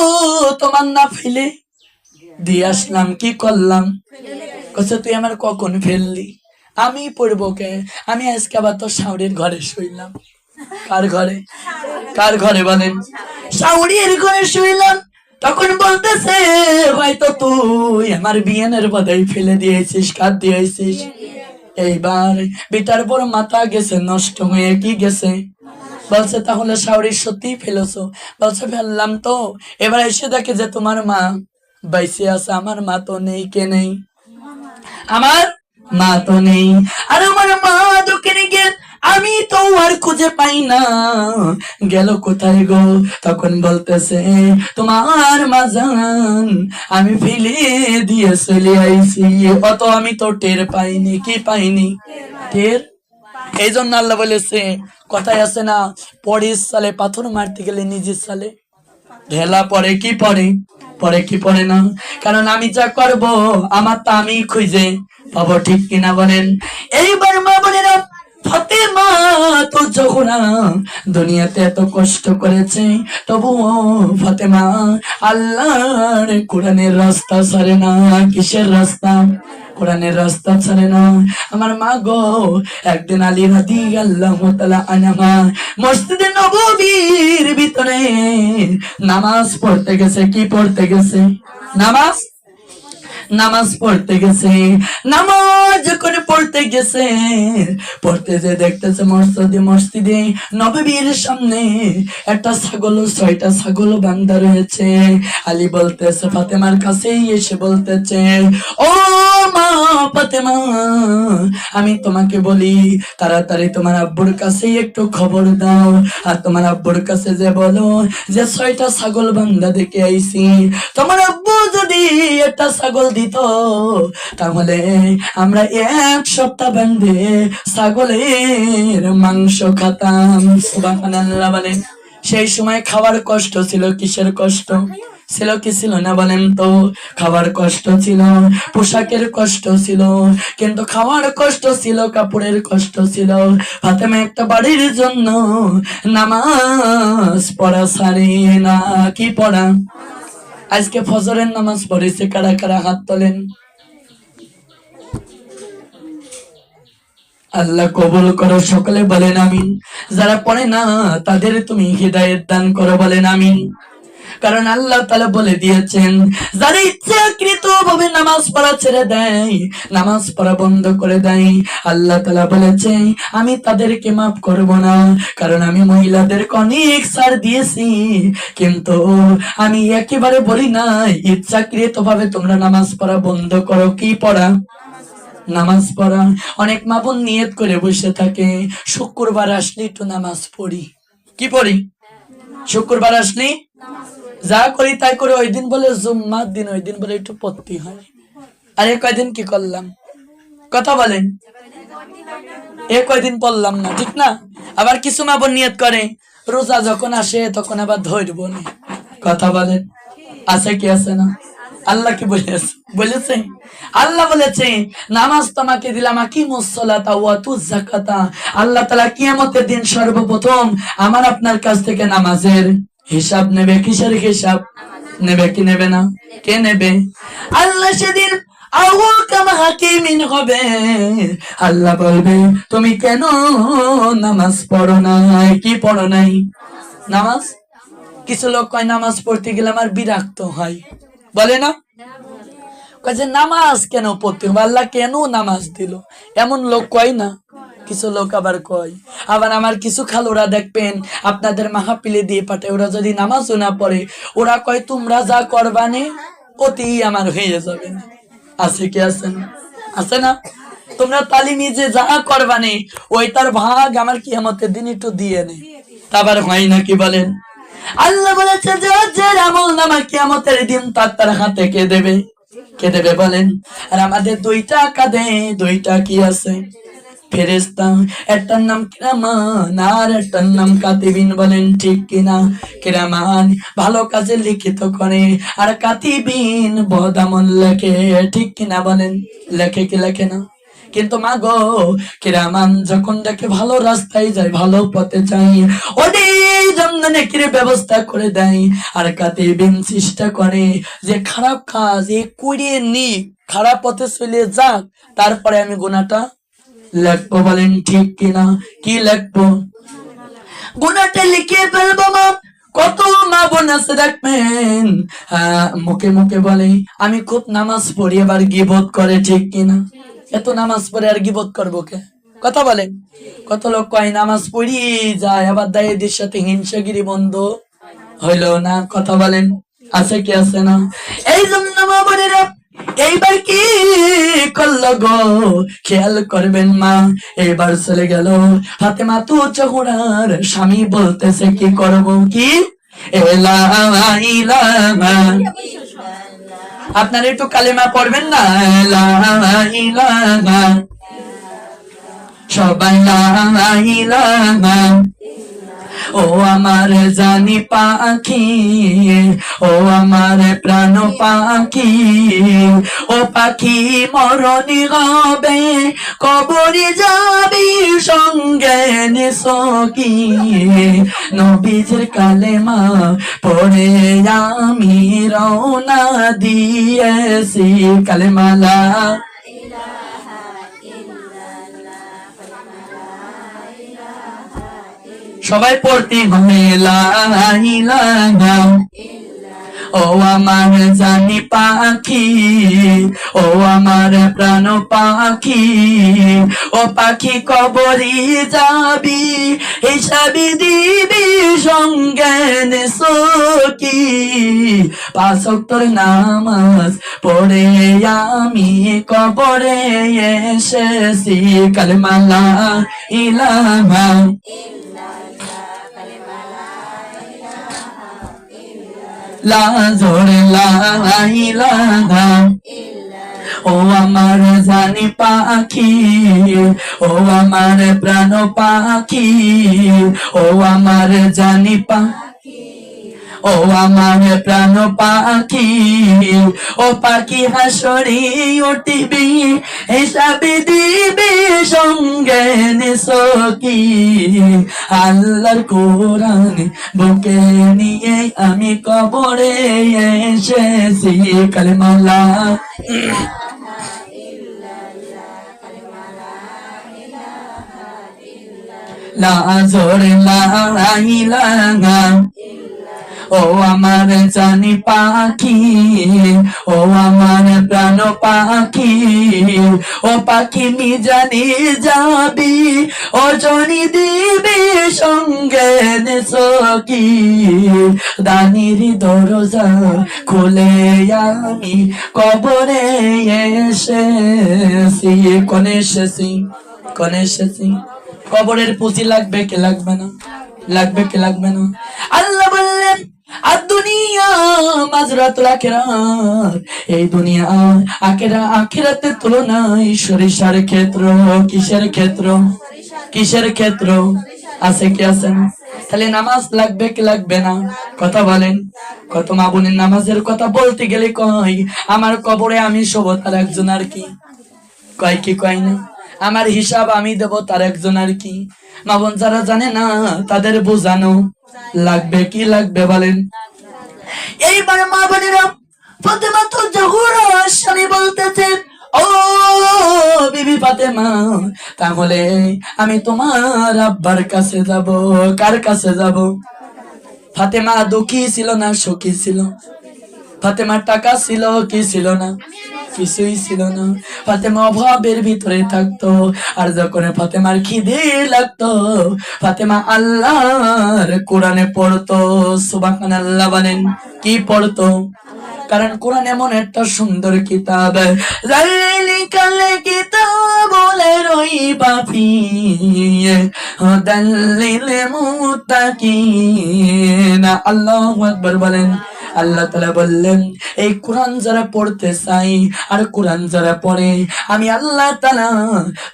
তোমার না ফেলে দিয়ে আসলাম, কি করলাম? কচ্ছে তুই আমার কখন ফেললি? আমি পড়বো কে? আমি আজকে আবার তোর শাওরির ঘরে শুইলাম। কার ঘরে? কার ঘরে বলেন? শাওরির ঘরে শুইলাম। তখন বলতেছে হয়তো তুই আমার বিয়ানের বদাই ফেলে দিয়েছিস, কার দিয়েছিস? এইবার বেটার বড় মাথা গেছে নষ্ট হয়ে। কি গেছে? বলছে তাহলে শাওরি সত্যি ফেলেছো? বলছে ফেললাম তো। এবার এসে দেখে যে তোমার মা বাইসে আছে। আমার মা তো নেই। কে নেই? আমার মা তো নেই। আর আমার মা দোকানে গেল, আমি তো আর খুঁজে পাই না, গেল কোথায় গো? তখন বলতেছে তোমার মা জান আমি ফেলে দিয়ে চলে আইছি, অত আমি তো টের পাইনি। কি পাইনি? টের। এই জন্য আল্লাহ বলেছে, কথায় আছে না, পরের সালে পাথর মারতে গেলে নিজের সালে ঢেলা পড়ে। কি পড়ে? পড়ে কি পড়ে না? কারণ আমি যা করব আমার তা আমি খুঁজে পাবো। ঠিক কিনা বলেন? এইবার মা বোনেরা, ফাতেমা তো যখন দুনিয়াতে এত কষ্ট করেছে, তবুও ফাতেমা আল্লাহর কোরআনের রাস্তা ছাড়ে না। কিসের রাস্তা? কোরআনের রাস্তা ছাড়ে না। আমার মা গো একদিন আলী রাদিয়াল্লাহু তাআলা আনহা মসজিদে নববীর ভিতরে নামাজ পড়তে গেছে। কি পড়তে গেছে? নামাজ। নামাজ পড়তে গেছে। নামাজ যখন পড়তে গেছে, পড়তে যে দেখতেছে মসজিদে নববীর সামনে একটা ছাগল, 6টা ছাগল বান্ধা রয়েছে। আলী বলতেছে ফাতেমার কাছে এসে বলতেছে, ও মা ফাতেমা, আমি তোমাকে বলি তাড়াতাড়ি তোমার আব্বুর কাছে একটু খবর দাও। আর তোমার আব্বুর কাছে যে বলো যে 6টা ছাগল বান্ধা দেখে আইছি। তোমার আব্বু যদি একটা ছাগল দিত তাহলে আমরা 1 সপ্তাহ বান্ধে ছাগলের মাংস খাতাম। সুবহানাল্লাহ বলেন। সেই সময় খাওয়ার কষ্ট ছিল। কিসের কষ্ট ছিল? কি ছিল না বলেন তো? খাবার কষ্ট ছিল, পোশাকের কষ্ট ছিল, কিন্তু খাওয়ার কষ্ট ছিল, কাপড়ের কষ্ট ছিল। ফাতেমা একটা বাড়ির জন্য নামাজ পড়া ছাড়ে না। কি পড়া? আজকে ফজরের নামাজ পড়েছে কারা কারা? হাত তোলেন। আল্লাহ কবুল করো, সকলে বলেন আমিন। যারা পড়ে না তাদের তুমি হিদায়াত দান করো, বলেন আমিন। কারণ আল্লাহ তাআলা বলে দিয়েছেন, যারা ইচ্ছাকৃত ভাবে নামাজ পড়া ছেড়ে দেয়, নামাজ পড়া বন্ধ করে দেয়, আল্লাহ তাআলা বলেছে আমি তাদেরকে মাফ করব না। কারণ আমি মহিলাদেরকে অনেক ছাড় দিয়েছি, কিন্তু আমি একেবারে বলি নাই ইচ্ছাকৃত ভাবে তোমরা নামাজ পড়া বন্ধ করো। কি পড়া? নামাজ পড়া। অনেক মা বোন নিয়ত করে বসে থাকে, শুক্রবার আসলে একটু নামাজ পড়ি। কি পড়ি? শুক্রবার আসলে যা করি তাই করে। ওই দিন বলে জুম্মার দিন, ওই দিন বলে একটু পড়তে হয়। আরে কয়দিন কি করলাম? কথা বলেন। কয়দিন পড়লাম না, ঠিক না? আবার কিছু মা বোন নিয়ত করে রোজা যখন আসে তখন আবার ধরবো না। কথা বলেন। আছে কি আছে না? আল্লাহ কি বলেছে? আল্লাহ বলেছে নামাজ তোমাকে দিলাম, আকিমুস সালাতা ওয়া আতুজ যাকাতা। আল্লাহ তাআলা কিয়ামতের দিন সর্বপ্রথম আমার আপনার কাছ থেকে নামাজের হিসাব নেবে। কিসের হিসাব নেবে? কি নেবে না? কে নেবে? আল্লাহ সেদিন হাকিমিন হবে। আল্লাহ বলবে তুমি কেন নামাজ পড়ো নাই? কি পড়ো নাই? নামাজ। কিছু লোক কয় নামাজ পড়তে গেলে আমার বিরক্ত হয়, বলে না? কাজে নামাজ কেন পড়তে হবে? আল্লাহ কেন নামাজ দিল? এমন লোক কয় না? কিছু লোক আবার কয়। আবার আমার কিছু খালুরা দেখবেন আপনাদের মাহফিলে দিয়ে পাঠায়, ওরা যদি নামাজও না পড়ে ওরা কয় তোমরা যা করবানে অতি আমার হয়ে যাবে। আছে কি আছে না? আছে না? তোমরা তালিমি যে যা করবানে ওইটার ভাগ আমার কিয়ামতের দিন একটু দিয়ে নে, তারপর হয় না কি বলেন? আল্লাহ বলেছে যে যার আমল নামা কিয়ামতের দিন তার হাতে কে দেবে? কে দেবে বলেন? আর আমাদের দুইটা কাঁধে দুইটা কি আছে? ফেরেশতা। একটার নাম কিরামান আর একটার নাম কাতিবিন, বলেন ঠিক কিনা? কিরামান ভালো কাজে লিখিত করে আর কাতিবিন বদ আমল লেখে, ঠিক কিনা বলেন? লেখে কি লেখে না? কিন্তু মা গো, কিরামান যখন দেখে ভালো রাস্তায় যায়, ভালো পথে যায়, ওদের জন্য নেকির ব্যবস্থা করে দেয়। আর কাতিবিন চেষ্টা করে যে খারাপ কাজ এ করিয়ে নি, খারাপ পথে চলে যাক, তারপরে আমি গুনাহটা লিখবো, বলেন ঠিক কিনা? কি লিখবো? গুনাহটা লিখে ফেলবো মা। কত মা বোন আছে দেখবেন, মুখে মুখে বলে আমি খুব নামাজ পড়ি, আবার গীবত করে, ঠিক কিনা? এত নামাজ পড়ে আর গীবত করবো কে? কথা বলেন। কত লোক কয় নামাজ পড়ি যায়, আবার দায়েদের সাথে হিংসাগিরি বন্ধ হইল না। কথা বলেন, আছে কি আছে না? এই জন্য মা বোনেরা এইবার কি করল গো, খেয়াল করবেন মা। এবার চলে গেল ফাতেমা তু চহুরার স্বামী, বলতেছে কি করব? কি এলা ইলাহা, আপনারা একটু কালেমা পড়বেন না? লা ইলাহা, সবাই লা ইলাহা। ও আমার জানি পাখি, ও আমার প্রাণ পাখি, ও পাখি মরণি হবে, কবরে যাবি সঙ্গে নিসকি। নবীজির কালেমা পড়ে আমি রওনা দিয়েছি, কালেমা লা সবাই পড়তে হবে লা ইলাহা। ও আমার জানি পাখি, ও আমার প্রাণ পাখি, ও পাখি কবরে যাবি, হিসাবি দিবি সঙ্গে নিসকি। 5 ওয়াক্তের নামাজ পড়ে আমি কবরে এসেছি, কালেমা লা ইলাহা। লা জোরে লা ইলাহা। ও আমার জানি পাখি, ও আমার প্রাণ পাখি, ও আমার জানি পাখি, ও আমার প্রাণ পাখি, ও পাখি হাসরে উঠিবি, হিসাবে দিবি সঙ্গে নিসকি। আল্লাহর কোরআন বুকে নিয়ে আমি কবরে এসেছি, কালেমা লা লা জোরে লা ইলাহা। ও আমার জানি পাখি, ও আমার প্রাণ পাখি, ও পাখি মি জানি যাবি, ও জনি দিবি সঙ্গে নিসকি। দানির দরজা খুলে আমি কবরে এসেছি, কোনে এসেছি? কোনে এসেছি? কবরের পুঁজি লাগবে কি লাগবে না? লাগবে কি লাগবে না? আল্লাহ বললেন আর দুনিয়া মাজরাতুল আখিরাত, এই দুনিয়া আখিরাতের তুলনায় সরিষার ক্ষেত্র। কিসের ক্ষেত্র? কিসের ক্ষেত্র? আছে কি আছে না? তাহলে নামাজ লাগবে কি লাগবে না? কথা বলেন। কত মা বোনের নামাজের কথা বলতে গেলে কয় আমার কবরে আমি শোব, তার একজন আর কি কয় কি কয় না, আমার হিসাব আমি দেব, তার একজন আর কি। মা বোন যারা জানে না তাদের বোঝানো লাগবে কি লাগবে বলেন। এইবার মা বোনেরা ফাতেমা তো জহুরা স্বামী বলতেছে, ও বিবি ফাতেমা, তাহলে আমি তোমার আব্বার কাছে যাব। কার কাছে যাব? ফাতেমা দুঃখী ছিল না সুখী ছিল? ফাতেমার টাকা ছিল কি ছিল না? কিছুই ছিল না। ফাতেমা অভাবের ভিতরে থাকতো। আর যখন ফাতেমার খিদে লাগতো, ফাতেমা আল্লাহর কোরআনে পড়তো। সুবহানাল্লাহ বলেন। কি পড়তো? কারণ কোরআন এমন একটা সুন্দর কিতাব, যালিকাল কিতাবুল রাইবা ফীহি হুদাল লিল মুত্তাকিন। আল্লাহু আকবার বলেন। আল্লাহ তাআলা বললেন, এই কোরআন যারা পড়তে চায় আর কোরআন যারা পড়ে, আমি আল্লাহ তাআলা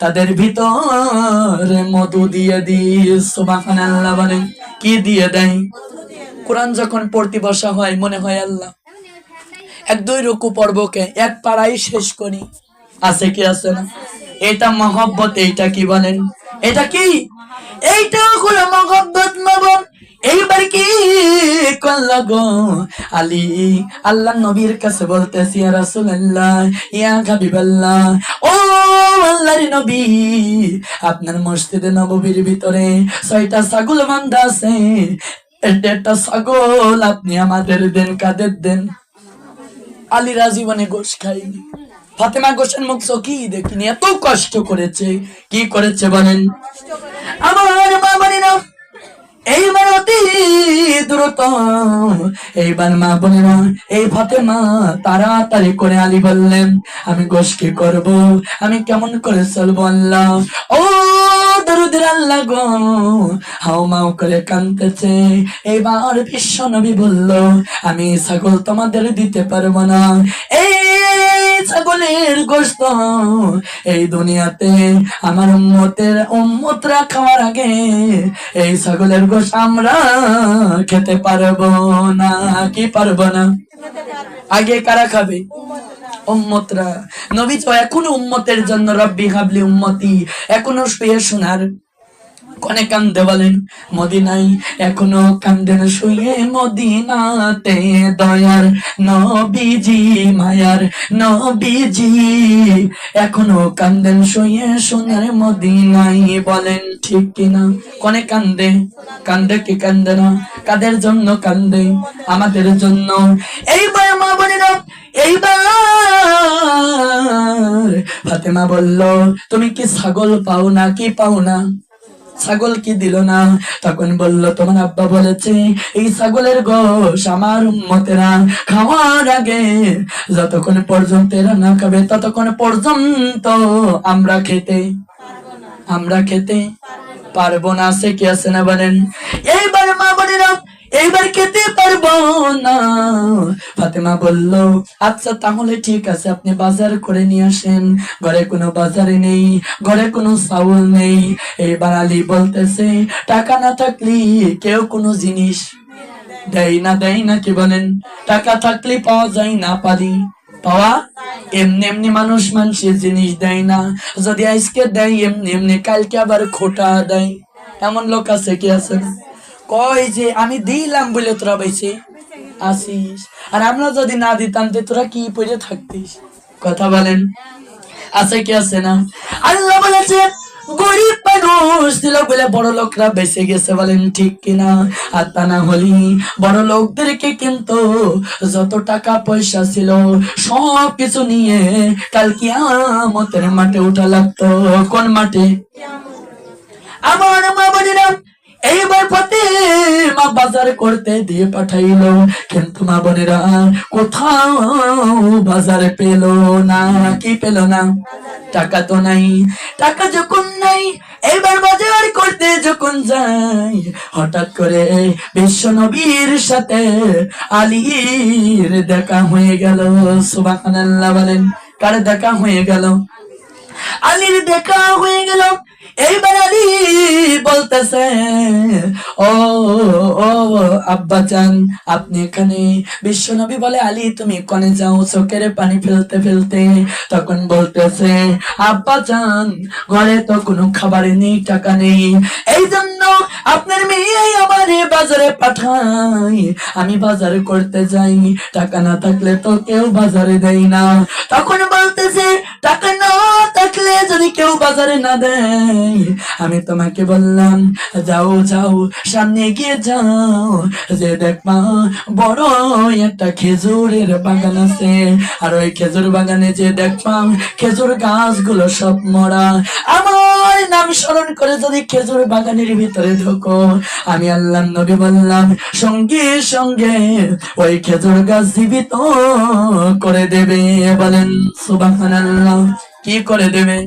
তাদের ভিতরে মধু দিয়ে দিই। সুবহানাল্লাহ বলেন। কি দিয়ে দেয়? কোরআন যখন পড়তে বসা হয় মনে হয় আল্লাহ এক দুই রুকু পড়বকে এক পাড়াই শেষ করি। আছে কি আছে না? এটা মহব্বত। এইটা কি বলেন? এটা কি? এইটা হলো মহব্বত। মাবন এইবার কি করলো গো আলী? আল্লাহ নবীর কাছে বলতেছি, ইয়া রাসূলুল্লাহ, ইয়া হাবিবাল্লাহ, ও আল্লাহর নবী, আপনার মসজিদে নববীর ভিতরে 6টা ছাগল বান্ধা আছে, একটা ছাগল আপনি আমাদের দেন। কাদের দেন? আলীরা জীবনে গোশ খাইনি, ফাতেমা গোশের মুখ চোখি দেখিনি, এত কষ্ট করেছে। কি করেছে বলেন? আমার মা বোনেরা, এইবার অতি দ্রুত এইবার মা বোনেরা, এই ফাতেমা তাড়াতাড়ি করে আলী বললেন, আমি গোশ কি করবো, আমি কেমন করে চলবো আল্লাহ? ও দরুদের আল্লাহ গো, হাও মাও করে কাঁদতেছে। এইবার বিশ্ব নবী বলল, আমি ছাগল তোমাদের দিতে পারবো না। এই ছাগলের গোশত এই দুনিয়াতে আমার উম্মতরা খাওয়ার আগে এই ছাগলের গোশত আমরা খেতে পারবো না। কি পারবো না? আগে কারা খাবে? উম্মতরা। নবী তো এখনো উম্মতের জন্য রব্বি হাবলি উম্মতি এখনো শুয়ে শোনার কনে কান্দে বলেন মদিনায়, এখনো কান্দেন শুয়ে মদিনাতে দয়ার নবীজি, মায়ার নবীজি, এখনো কান্দেন শুয়ে সোনার মদিনায়। বলেন ঠিক কিনা? কনে কান্দে? কান্দে কি কান্দে না? কাদের জন্য কান্দে? আমাদের জন্য। এইবার মা বোনেরা, এইবার ফাতেমা বলল, তুমি কি ছাগল পাও না? কি পাও না? ছাগল কি দিল না? তখন বলল, তোমার আব্বা বলেছে এই ছাগলের গোশ আমার উম্মতেরা খাওয়ার আগে যতক্ষণ পর্যন্ত এরা না খাবে ততক্ষণ পর্যন্ত আমরা খেতে পারবো না। আছে কি আছে না বলেন? এইবার মা বোনেরা, এইবার খেতে পারবো না। ফাতেমা বলল, আচ্ছা তাহলে ঠিক আছে, আপনি বাজার করে নিয়ে আসেন। ঘরে কোনো বাজারে নেই, ঘরে কোনো চাউল নেই। এইবার আলী বলতেছে, টাকা না থাকলে কেউ কোনো জিনিস দেয় না। দেয় না? কি বলেন? টাকা থাকলে পাওয়া যায় না? পারি পাওয়া এমনি এমনি মানুষের জিনিস দেয় না। যদি আজকে দেয় এমনি এমনি, কালকে আবার খোটা দেয়। এমন লোক আছে কি আছে না? কয় যে আমি দিলাম বলে তোরা বেঁচে আসিস, আর আমরা যদি না দিতাম তোরা কি পড়ে থাকতিস? কথা বলেন। আছে কি আছে না? আল্লাহ বলেছে গরিব মানুষ দিল বলে বড় লোকরা বেঁচে গেছে। বলেন ঠিক কিনা? আর তা না হলি বড় লোকদেরকে কিন্তু যত টাকা পয়সা ছিল সব কিছু নিয়ে কাল কিয়ামতের মাঠে উঠা লাগতো। কোন মাঠে? আমার মা বোনেরা, এইবার ফাতেমা বাজার করতে দিয়ে পাঠাইলো, কিন্তু মা বোনেরা কোথাও বাজারে পেল না। কি পেল না? টাকা তো নাই। টাকা যখন নাই, এবার বাজার করতে যখন যাই, হঠাৎ করে বিশ্ব নবীর সাথে আলীর দেখা হয়ে গেল। সুবহানাল্লাহ বলেন। কার দেখা হয়ে গেল? আলীর দেখা হয়ে গেল। এইবার আলী বলতেছে, ও ও আব্বা চান আপনি এখানে? বিশ্বনবী বলে, আলী তুমি কনে যাও? চোখের পানি ফেলতে ফেলতে তখন বলতেছে, আব্বা চান ঘরে তো কোনো খাবারে নেই, টাকা নেই, এই জন্য আপনার মেয়ে আমার বাজারে পাঠাই, আমি বাজারে করতে যাই, টাকা না থাকলে তো কেউ বাজারে দেয় না। তখন বলতেছে, টাকা না থাকলে যদি কেউ বাজারে না দেয়, আমি তোমাকে বললাম যাও যাও সামনে গিয়ে যাও, যে দেখবা বড় একটা খেজুরের বাগান আছে, আর ওই খেজুর বাগানে যে দেখবা খেজুর গাছগুলো সব মরা। আমার আমার নাম স্মরণ করে যদি খেজুর বাগানের ভিতরে ঢোকো, আমি আল্লাহ নবী বললাম সঙ্গে সঙ্গে ওই খেজুর গাছ জীবিত করে দেবে। বলেন সুবহানাল্লাহ। কি করে দেবে?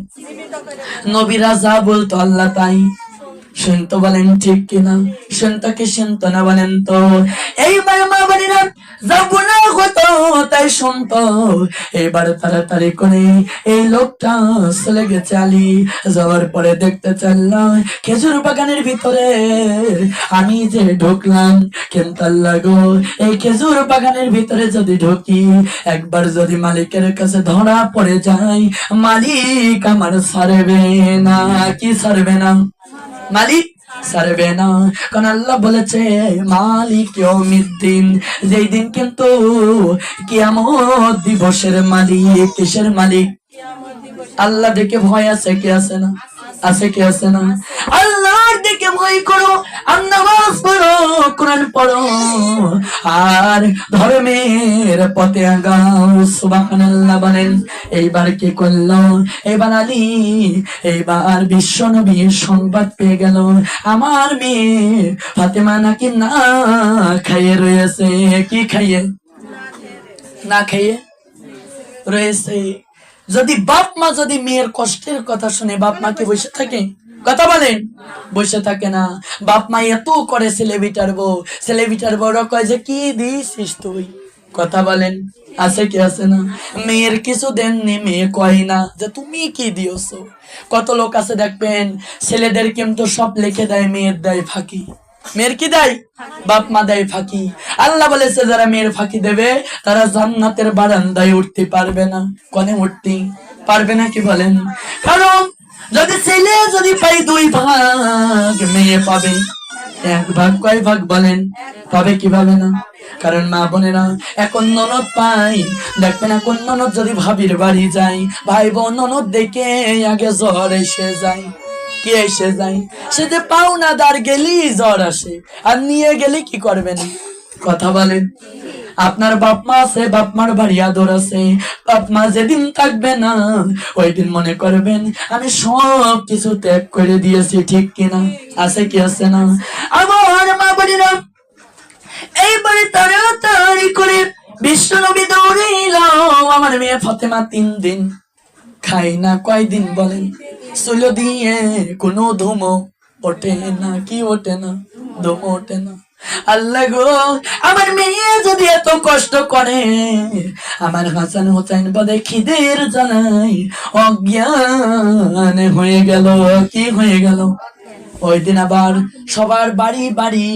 নবীরা যা বলতো আল্লাহ তাই শুনতো। বলেন ঠিক কিনা? শুনতো কি শুনতো না বলেন তো? এইবার মা বোনেরা যা গুনাহ হতো তাই শুনতো। এবার তাড়াতাড়ি করে এই লোকটা চলে গেছে আলী। যাওয়ার পরে দেখতে চাইলাম খেজুর বাগানের ভিতরে আমি যে ঢুকলাম, কিন্তু আল্লাহ গো এই খেজুর বাগানের ভিতরে যদি ঢুকি, একবার যদি মালিকের কাছে ধরা পড়ে যায়, মালিক আমার ছাড়বে না। কি ছাড়বে না? মালিক ছাড়বে না। কারণ আল্লাহ বলেছে মালিক ইয়াউমিদ্দিন, যেই দিন কিন্তু কিয়ামত দিবসের মালিক। কিসের মালিক? আল্লাহ দেখে ভয় আছে কি আছে না? আছে কি আছে না? আল্লাহর দিকে ভয় করো, আর নামাজ পড়ো, কোরআন পড়ো, আর ধর্মের পথে আগাও। সুবহানাল্লাহ বলেন। এইবার কি করলো? এবার আলী এইবার বিশ্ব নবীর সংবাদ পেয়ে গেল আমার মেয়ে ফাতেমা নাকি না খাইয়ে রয়েছে। কি খাইয়ে? না খাইয়ে রয়েছে। যদি বাপ মা যদি মেয়ের কষ্টের কথা শুনে বাপ মা কি বসে থাকে? কথা বলেন, বসে থাকে না। বাপ মা এত করে ছেলেবিটার বউ, ছেলেবিটার বউরা কয় যে কি দিছিস তুই? কথা বলেন, আছে কি আছে না? মেয়ের কিছু দেননি, মেয়ে কয় না যে তুমি কি দিয়েছো। কত লোক আছে দেখবেন ছেলেদের কিন্তু সব লিখে দেয়, মেয়ের দেয় ফাঁকি। মেয়ের কি দেয়? বাপ মা দেয় ফাঁকি। আল্লাহ বলেছে যারা মেয়ের ফাঁকি দেবে তারা জান্নাতের বারান্দায় উঠতে পারবে না। কোনে উঠতে পারবে না? কি বলেন? কারণ যদি ছেলে যদি পাই 2 ভাগ, মেয়ে পাবে 1 ভাগ। কয় ভাগ বলেন? পাবে কি পাবে না? কারণ মা বোনেরা এখন ননদ পাই দেখবেন, এখন ননদ যদি ভাবির বাড়ি যায়, ভাই বোন ননদ দেখে আগে জ্বর এসে যায়। কি এসে যায়? সে যে পাওনাদার গেলি জ্বর আসে, আর নিয়ে গেলে কি করবেন? কথা বলেন। আপনার বাপ মা আছে, বাপ মার বাড়ি আদর আছে। বাপ মা যেদিন থাকবে না ওই দিন মনে করবেন আমি সব কিছু ত্যাগ করে দিয়েছি। ঠিক কিনা? আছে কি আছে না? আমার মা বোনেরা এইবারে তাড়াতাড়ি করে বিশ্ব নবী দৌড়ে এলো। আমার মেয়ে ফাতেমা 3 দিন খাই না। কয়দিন বলেন? চুলো দিয়ে কোনো ধুমো ওঠে না। কি ওঠে না? ধুমো ওঠে না। আল্লাহ গো, আমার মেয়ে যদি এত কষ্ট করে, আমার হাসান হোসেন বলে খিদের জ্বালাই অজ্ঞান হয়ে গেল। কি হয়ে গেল? ওই দিন আবার সবার বাড়ি বাড়ি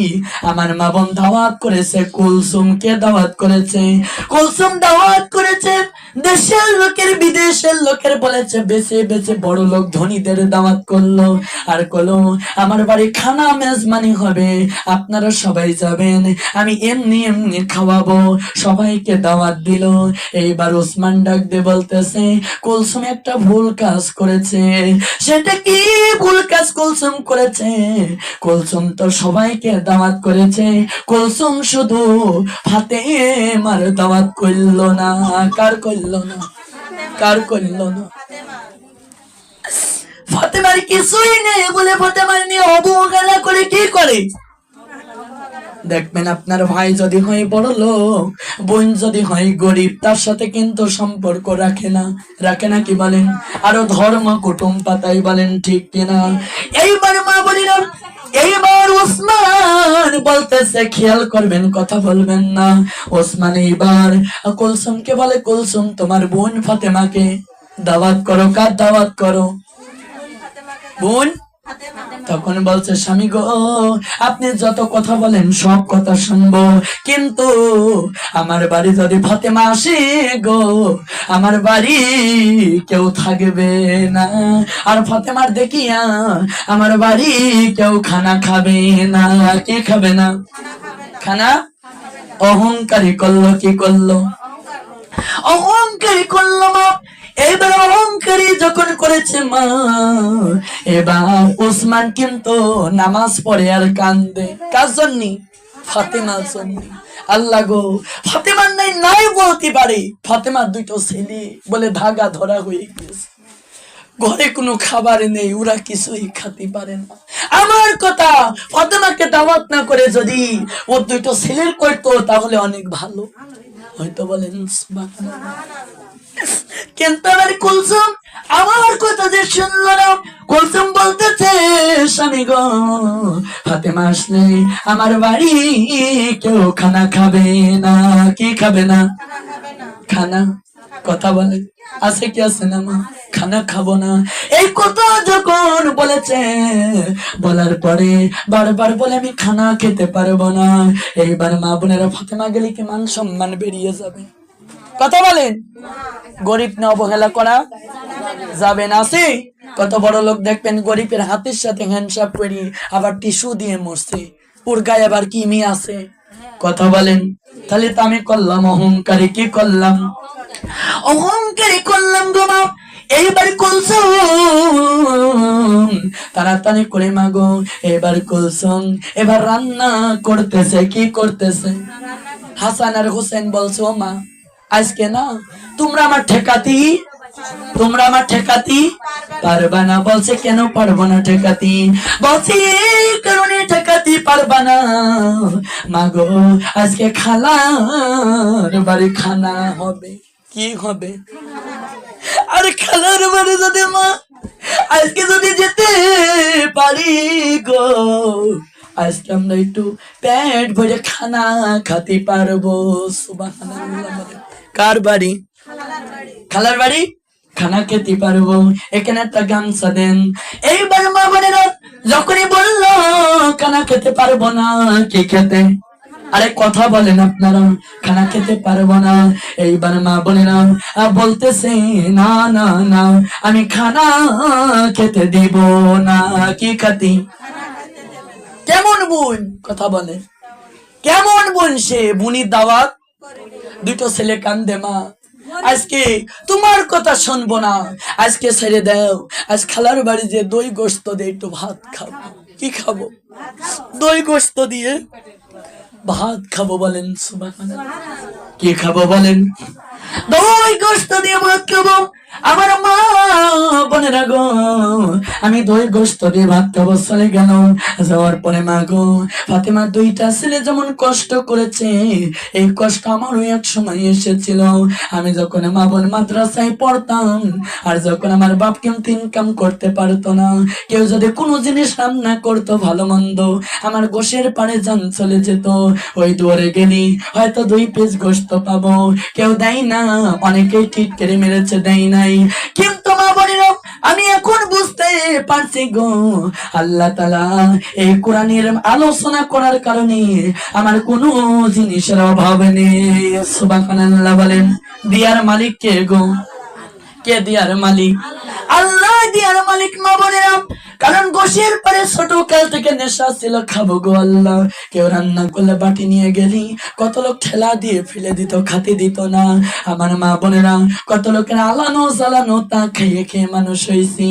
আমার মা বোন দাওয়াত করেছে। কুলসুমকে দাওয়াত করেছে। কুলসুম দাওয়াত করেছে দেশের লোকের বিদেশের লোকের, বলেছে বেছে বেছে বড় লোক ধনীদের দাওয়াত করলো। আর করলো আমার বাড়ি খানা মেজবানি হবে, আপনারা সবাই যাবেন, আমি এমনি এমনি খাওয়াবো। সবাইকে দাওয়াত দিল। এইবার ওসমান ডাক দিয়ে বলতেছে কুলসুম একটা ভুল কাজ করেছে। সেটা কি ভুল কাজ কুলসুম করেছে? কুলসুম তো সবাইকে দাওয়াত করেছে, কুলসুম শুধু ফাতেমার দাওয়াত করল না। কার করল না? কার করল না? ফাতেমার কিছুই নেই বলে ফাতেমার নিয়ে অবহেলা করে কি করে? দেখবেন আপনার ভাই যদি হয় বড় লোক, বোন যদি হয় গরিব, তার সাথে কিন্তু সম্পর্ক রাখে না। রাখে না? কি বলেন? আরো ধর্ম কুটুম পাতাই। বলেন ঠিক কিনা? এইবার মা বলিলাম, এইবার ওসমান বলতেছে খেয়াল করবেন, কথা বলবেন না। ওসমান এইবার কুলসুমকে বলে কুলসুম তোমার বোন ফাতেমাকে দাওয়াত করো। কার দাওয়াত করো? বোন। তখন বলছে স্বামী গো, আপনি যত কথা বলেন সব কথা শুনবো, কিন্তু আমার বাড়ি যদি ফাতেমা আসে গো, আমার বাড়ি কেউ থাকবে না। আর ফাতেমার দেখিয়া আমার বাড়ি কেউ খানা খাবে না। কে খাবে না? খানা। অহংকারী করলো। কি করলো? অহংকারী করলো মা। এবার অহংকারী যখন করেছে মা, এবার ওসমান কিন্তু নামাজ পড়ে আর কান্দে। কার জন্য? ফাতেমার জন্য। আল্লাহ গো, ফাতেমার নাই বলতে পারে, ফাতেমার 2টো ছেলে বলে ধাগা ধরা হয়ে গেছে। ঘরে কোনো খাবার নেই, ওরা কিছুই খেতে পারে না। আমার কথা, ফাতেমাকে দাওয়াত না করে যদি ও দুটো ছেলের করতো তাহলে অনেক ভালো হয়তো। বলেন সুবহানাল্লাহ। কিন্তু আমার কুলসুম আমার কথা যে শুনলো না, কুলসুম বলতেছে স্বামী গো, ফাতেমা আসলে আমার বাড়ি কেউ খানা খাবে না। কি খাবে না? খানা। কথা বলে আছে কি আছে না মা? খানা খাবো না, এই কথা যখন বলেছে, বলার পরে বারবার বলে আমি খানা খেতে পারবো না। এইবার মা বোনেরা, ফাতেমা গেলে কি মান সম্মান বেরিয়ে যাবে? কথা বলেন। গরিব না অবহেলা করা যাবে না। আছে কত বড় লোক দেখবেন গরিবের হাতের সাথে হ্যান্ডসাপ করি আবার টিস্যু দিয়ে মরছে, ওর গায়ে আবার কি মি আছে? কথা বলেন। তাহলে তো আমি করলাম অহংকারী, কি করলাম? অহংকারী করলাম গো মা। এইবার কুলসুম তাড়াতাড়ি করে মাগো, এবার কুলসুম এবার রান্না করতেছে। কি করতেছে? হাসান আর হোসেন বলছো মা আজকে না তোমরা আমার ঠেকাতি, তোমরা আমার ঠেকাতি পারবা না। বলছে কেন পারবো না ঠেকাতি? বলছে এই কারণে ঠেকাতি পারবা না মাগো, আজকে খালার বাড়ি খানা হবে। কি হবে? আরে খালার বাড়ি যদি মা আজকে যদি যেতে পারি গো, আজকে আমরা একটু পেট ভরে খানা খেতে পারবো। সুবহানাল্লাহ। কার বাড়ি? খালার বাড়ি খানা খেতে পারবো। এখানে একটা গামছা দেন। এইবার মা বোনেরা যখনই বললো খানা খেতে পারবো না, কি খেতে? আরে কথা বলেন আপনারা, খানা খেতে পারবো না। এইবার মা বোনেরা বলতেছে না না না, আমি খানা খেতে দিব না। কি খাতি? কেমন বোন? কথা বলে কেমন বোন সে? বুনির দাওয়াত, দুটো ছেলে কান্দে মা আজকে তোমার কথা শুনবো না, আজকে ছেড়ে দাও। আজ খালার বাড়ি যে দই গোস্ত দিয়ে একটু ভাত খাবো। কি খাবো? দই গোস্ত দিয়ে ভাত খাবো। বলেন সুবহানাল্লাহ। কি খাবো বলেন? দই গোস্ত দিয়ে ভাত খাবো। আমার মা বোনেরা গো, আমি দই গোস্ত দিয়ে ভাত খাবো চলে গেল। যাওয়ার পরে মা গো, ফাতেমা দুইটা ছেলে যেমন কষ্ট করেছে, এই কষ্ট আমারও এক সময় এসেছিল। আমি যখন মা বোন মাদ্রাসায় পড়তাম, আর যখন আমার বাপ কিন্তু ইনকাম করতে পারতো না, কেউ যদি কোনো জিনিস রান্না করতো ভালো মন্দ, আমার গোশের পাড়ে যান চলে যেত। ওই দুয়ারে গেলি হয়তো 2 পিস গোস্ত পাবো। কেউ দেয় না, অনেকেই ঠিক করে মেরেছে, দেয় নাই। কিন্তু মা বোনেরা আমি এখন বুঝতে পারছি গো, আল্লাহ তাআলা এই কোরআনের আলোচনা করার কারণে আমার কোনো জিনিসের অভাব নেই। সুবহানাল্লাহ। বলেন দিয়ার মালিক কে গো? কে দিয়ার মালিক? আল্লাহ দিয়ার মালিক মা বোনেরা। কারণ গোশের পরে ছোট কাল থেকে নেশা ছিল, খাবো গো আল্লাহ। কেউ রান্না করলে বাটি নিয়ে গেলি কত লোক ঠেলা দিয়ে ফেলে দিত, খাতে দিত না। আমার মা বোনেরা কত লোকের আলানো জ্বালানো তা খেয়ে খেয়ে মানুষ হয়েছি।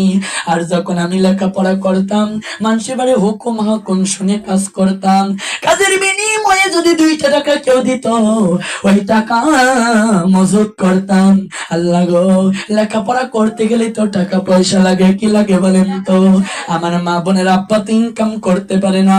আর যখন আমি লেখাপড়া করতাম, মানুষের বাড়ি হুকুম হাকুম শুনে কাজ করতাম। কাজের বিনিময়ে যদি 2টা টাকা কেউ দিত, ওই টাকা মজুত করতাম। আল্লাহ গো, লেখাপড়া করতে গেলে তো টাকা পয়সা লাগে। কি লাগে বলেন তো? আমার মা বোনের আব্বা তো ইনকাম করতে পারে না,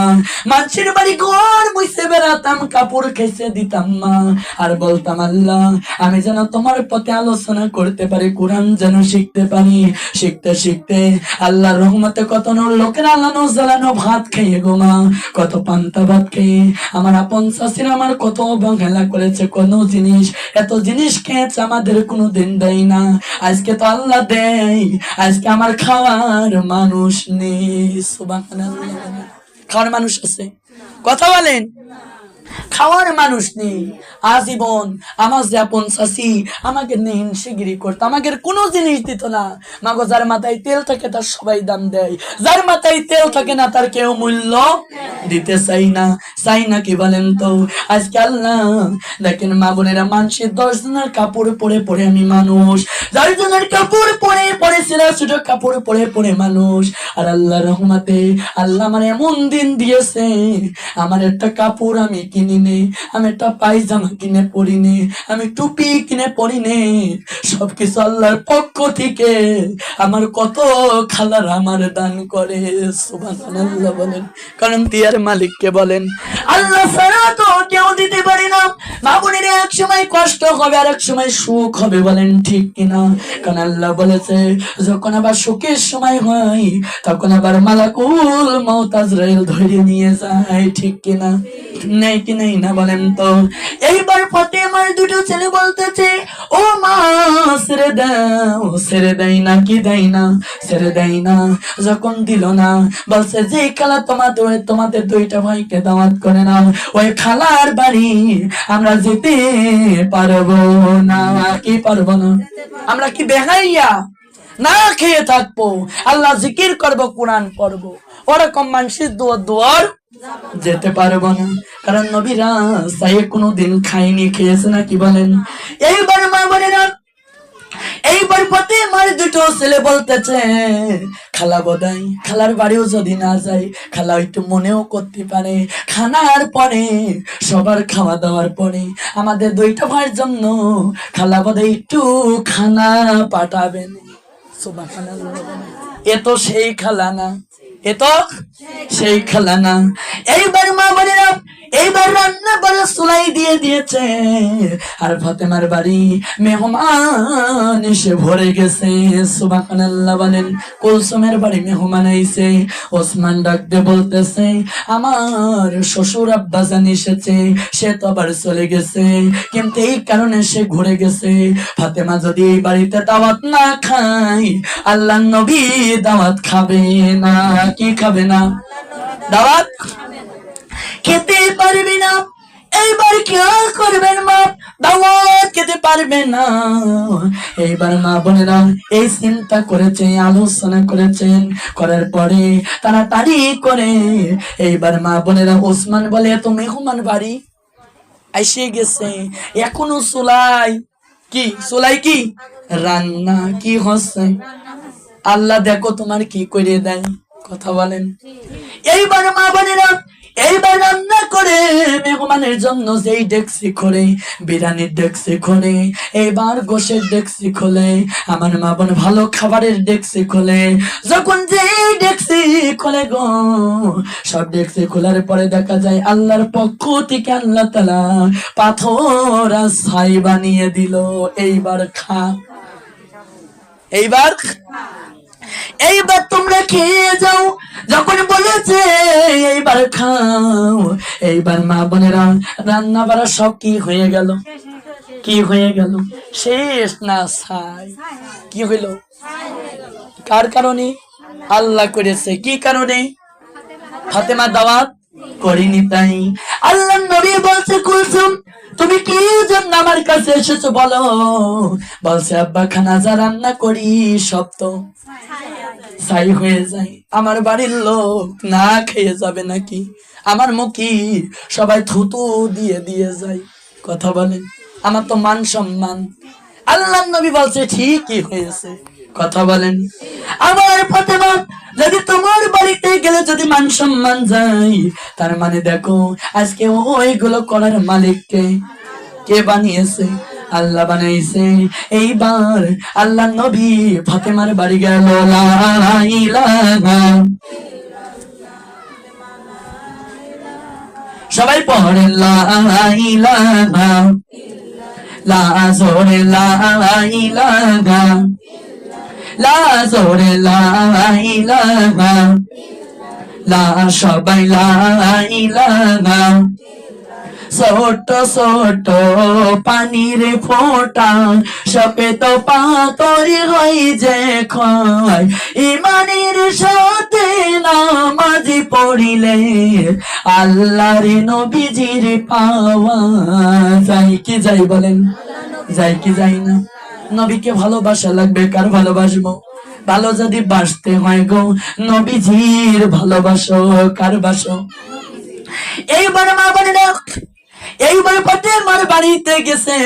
মানুষের বাড়ি ঘর মুছে বেড়াতাম, কাপড় খেসে দিতাম মা। আর বলতাম আল্লাহ আমি যেন তোমার পথে আলোচনা করতে পারি, কোরআন যেন শিখতে পারি। শিখতে শিখতে আল্লাহর রহমতে কত লোকের আলানো জ্বালানো ভাত খেয়ে গো মা, কত পান্তা ভাত খেয়ে আমার আপন শাশুড়ি আমার কত অবহেলা করেছে। কোন জিনিস এত জিনিস খেয়েছে আমাদের কোনো দিন দেয় না। আজকে তো আল্লাহ দেয়, আজকে আমার খাওয়ার মানুষ নেই। সুবহানাল্লাহ। খাওয়ার মানুষ আছে? কথা বলেন। খাওয়ার মানুষ নেই। আজীবন আমার যে আপন চাষি আমাকে নিয়ে হিংসেগিরি করতো, আমাকে কোনো জিনিস দিত না। মাগো যার মাথায় তেল থাকে তার সবাই দাম দেয়, যার মাথায় তেল থাকে না তার কেউ মূল্য দিতে চাই না। চাই না কি বলেন তো? আজকে আল্লাহ দেখেন মা বোনেরা, মানুষের 10 জনের কাপড় পরে পরে আমি মানুষ, 10 জনের কাপড় পরে পরে ছেলে ছোট কাপড় পরে পরে মানুষ। আর আল্লাহ রহমতে আল্লাহ আমার এমন দিন দিয়েছে, আমার একটা কাপড় আমি কিনিনি, আমি একটা পায়জামা কিনে পরিনি, আমি টুপি কিনে পরিনি, সবকিছু আল্লাহর পক্ষ থেকে আমার কত খালার আমার দান করে। সুবহানাল্লাহ বলেন, কারণ দিয়ার মালিককে বলেন, আল্লাহ ছাড়া তো কেউ দিতে পারে না। মা বোনের এক সময় কষ্ট হবে আর এক সময় সুখ হবে, বলেন ঠিক কিনা? কারণ আল্লাহ বলেছে যখন আবার সুখের সময় হয় তখন আবার মালাকুল মউত আজরাইল ধরে নিয়ে যায়, ঠিক কিনা? নেই কি নেই না বলেন তো? এইবার ফাতেমার দুটো ছেলে বলতেছে, ও মা ছেড়ে দাও, ছেড়ে দেয় না কি দেয় না, ছেড়ে দেয় না। যখন দিল না, বলছে যে খালা তোমাদের দুইটা ভাইকে দাওয়াত করে না, ওই খালার বাড়ি আমরা যেতে পারবো না। কি পারবো না? আমরা কি বেহাইয়া না খেয়ে থাকবো, আল্লাহ জিকির করবো, কোরআন পড়বো, ওরকম মানুষের দুয়ার যেতে পারবো না। কারণ নবীরা চাই কোনোদিন খাইনি, খেয়েছে না, কি বলেন? এইবার মা বোনেরা, এইবার ফাতেমার দুটো ছেলে বলতেছে, খালা বোধহয় খালার বাড়িও যদি না যায়, খালা একটু মনেও করতে পারে খানার পরে, সবার খাওয়া দাওয়ার পরে আমাদের দুইটা ভাইয়ের জন্য খালা বোধহয় একটু খানা পাঠাবেন। সুবহানাল্লাহ। এ তো সেই খালা না, এ তো সেই খালা না। এইবার মা বোনেরা, এইবার রান্না করে চুলাই দিয়ে দিয়েছে, আর ফাতেমার বাড়ি মেহমান এসে ভরে গেছে। সুবহানাল্লাহ বলেন। কুলসুমের বাড়ি মেহমান আইছে। ওসমান ডাক দিয়ে বলতেছে, আমার শ্বশুর আব্বাজান এসেছে, সে তো আবার চলে গেছে, কিন্তু এই কারণে সে ঘুরে গেছে। ফাতেমা যদি এই বাড়িতে দাওয়াত না খায়, আল্লাহ নবী দাওয়াত খাবে না। কি খাবে না? দাওয়াত খেতে পারবে না। এইবার কি করবেন মা? দাওয়াত খেতে পারবে না। এইবার মা বোনেরা এই চিন্তা করেছে, আলোচনা করেছেন, করার পরে তাড়াতাড়ি করে এইবার মা বোনেরা ওসমান বলে, এত মেহমান বাড়ি এসে গেছে, এখনো চুলাই কি রান্না কি হচ্ছে, আল্লাহ দেখো তোমার কি করে দেয়। কথা বলেন। এইবার মা বোনেরা এইবার রান্না করে মেহমানের জন্য যেই ডেক্সি খোলে, বিরিয়ানির ডেক্সি খোলে, এইবার গোশের ডেক্সি খোলে, আমার মা বোন ভালো খাবারের ডেক্সি খোলে। যখন যে ডেক্সি খোলে গো, সব ডেক্সি খোলার পরে দেখা যায় আল্লাহর পক্ষ থেকে আল্লাহ তাআলা পাথর আর ছাই বানিয়ে দিল। এইবার খা, এইবার তোমরা খেয়ে যাও। যখন বলেছে এইবার খাও, এইবার মা বোনেরা রান্না বাড়া সব কি হয়ে গেল? কি হয়ে গেল? শেষ না ছাই। কি হইল? কার কারণে? আল্লাহ করেছে। কি কারণে? ফাতেমা দাওয়াত করিনি তাই। আল্লাহ নবী বলছে, কুলসুম তুমি কি জন্য আমার কাছে এসেছো বলো? বলছে, আব্বা খানা যা রান্না করি সব তো ছাই হয়ে যায়, আমার বাড়ির লোক না খেয়ে যাবে নাকি? আমার মুখি সবাই থুতু দিয়ে দিয়ে যায়। কথা বলেন। আমার তো মান সম্মান। আল্লাহ নবী বলছে ঠিকই হয়েছে। কথা বলেন। আমার ফাতেমা যদি তোমার বাড়িতে গেলে যদি মান সম্মান যায়, তার মানে দেখো আজকে ওইগুলো করার মালিককে কে বানিয়েছে? আল্লাহ বানাইছে। এইবার আল্লাহ নবী ফাতেমার বাড়ি গেল। লা ইলাহা, সবাই পড়েন লা ইলাহা, লা জোরে লা ইলাহা, লা জোরে লা ইলাহা, লা সবাই লা ইলাহা। ছোট ছোট পানির ফোঁটা সপে তো পাতরি হই যে ক্ষয়, ইমানের সাথে নামাজি পড়িলে আল্লাহর নবীজির পাওয়া যায়। কি যাই বলেন? যাই কি যাই না? নবীকে ভালোবাসা লাগবে। কার ভালোবাসবো? ভালো যদি বাসতে হয় গো, নবীজির ভালোবাসো। কার বাসো? এইবার মা বোনেরা এইবার ফাতেমার বাড়িতে গেছে।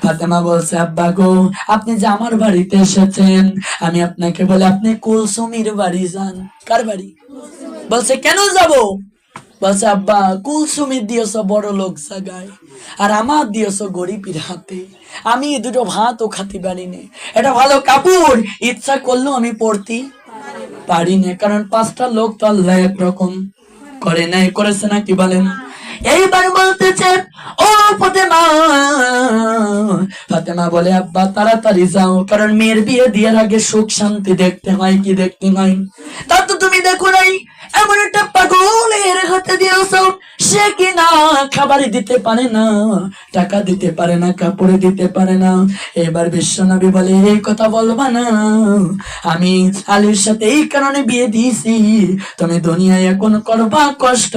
ফাতেমা বলছে, আব্বা গো, আপনি যে আমার বাড়িতে এসেছেন, আমি আপনাকে বলে আপনি কুলসুমির বাড়ি যান। কার বাড়ি? বলছে কেন যাব? বলছে, আব্বা কুলসুমির দিয়েছ বড় লোক জাগায়, আর আমার দিয়েছ গরিবের হাতে, আমি দুটো ভাতও খাতে পারি না। এটা ভালো কাপড় ইচ্ছা করলেও আমি পড়তে পারি না, কারণ পাঁচটা লোক তো আল্লাহ একরকম করে নাই, করেছে না কি বলেন? এইবার বলতেছে, ও ফাতেমা। ফাতেমা বলে, আব্বা তাড়াতাড়ি যাও, কারণ মেয়ের বিয়ে দেওয়ার আগে সুখ শান্তি দেখতে হয়। কি দেখতে হয়? তা তো তুমি দেখো নাই, এমন একটা পাগলের হাতে দিয়েছ, সে কিনা খাবার দিতে পারে না, টাকা দিতে পারে না, কাপড় দিতে পারে না। এবার বিশ্বনবী বলে, এই কথা বলবা না, আমি আলীর সাথে এই কারণে বিয়ে দিয়েছি, তুমি দুনিয়ায় এখন করবা কষ্ট,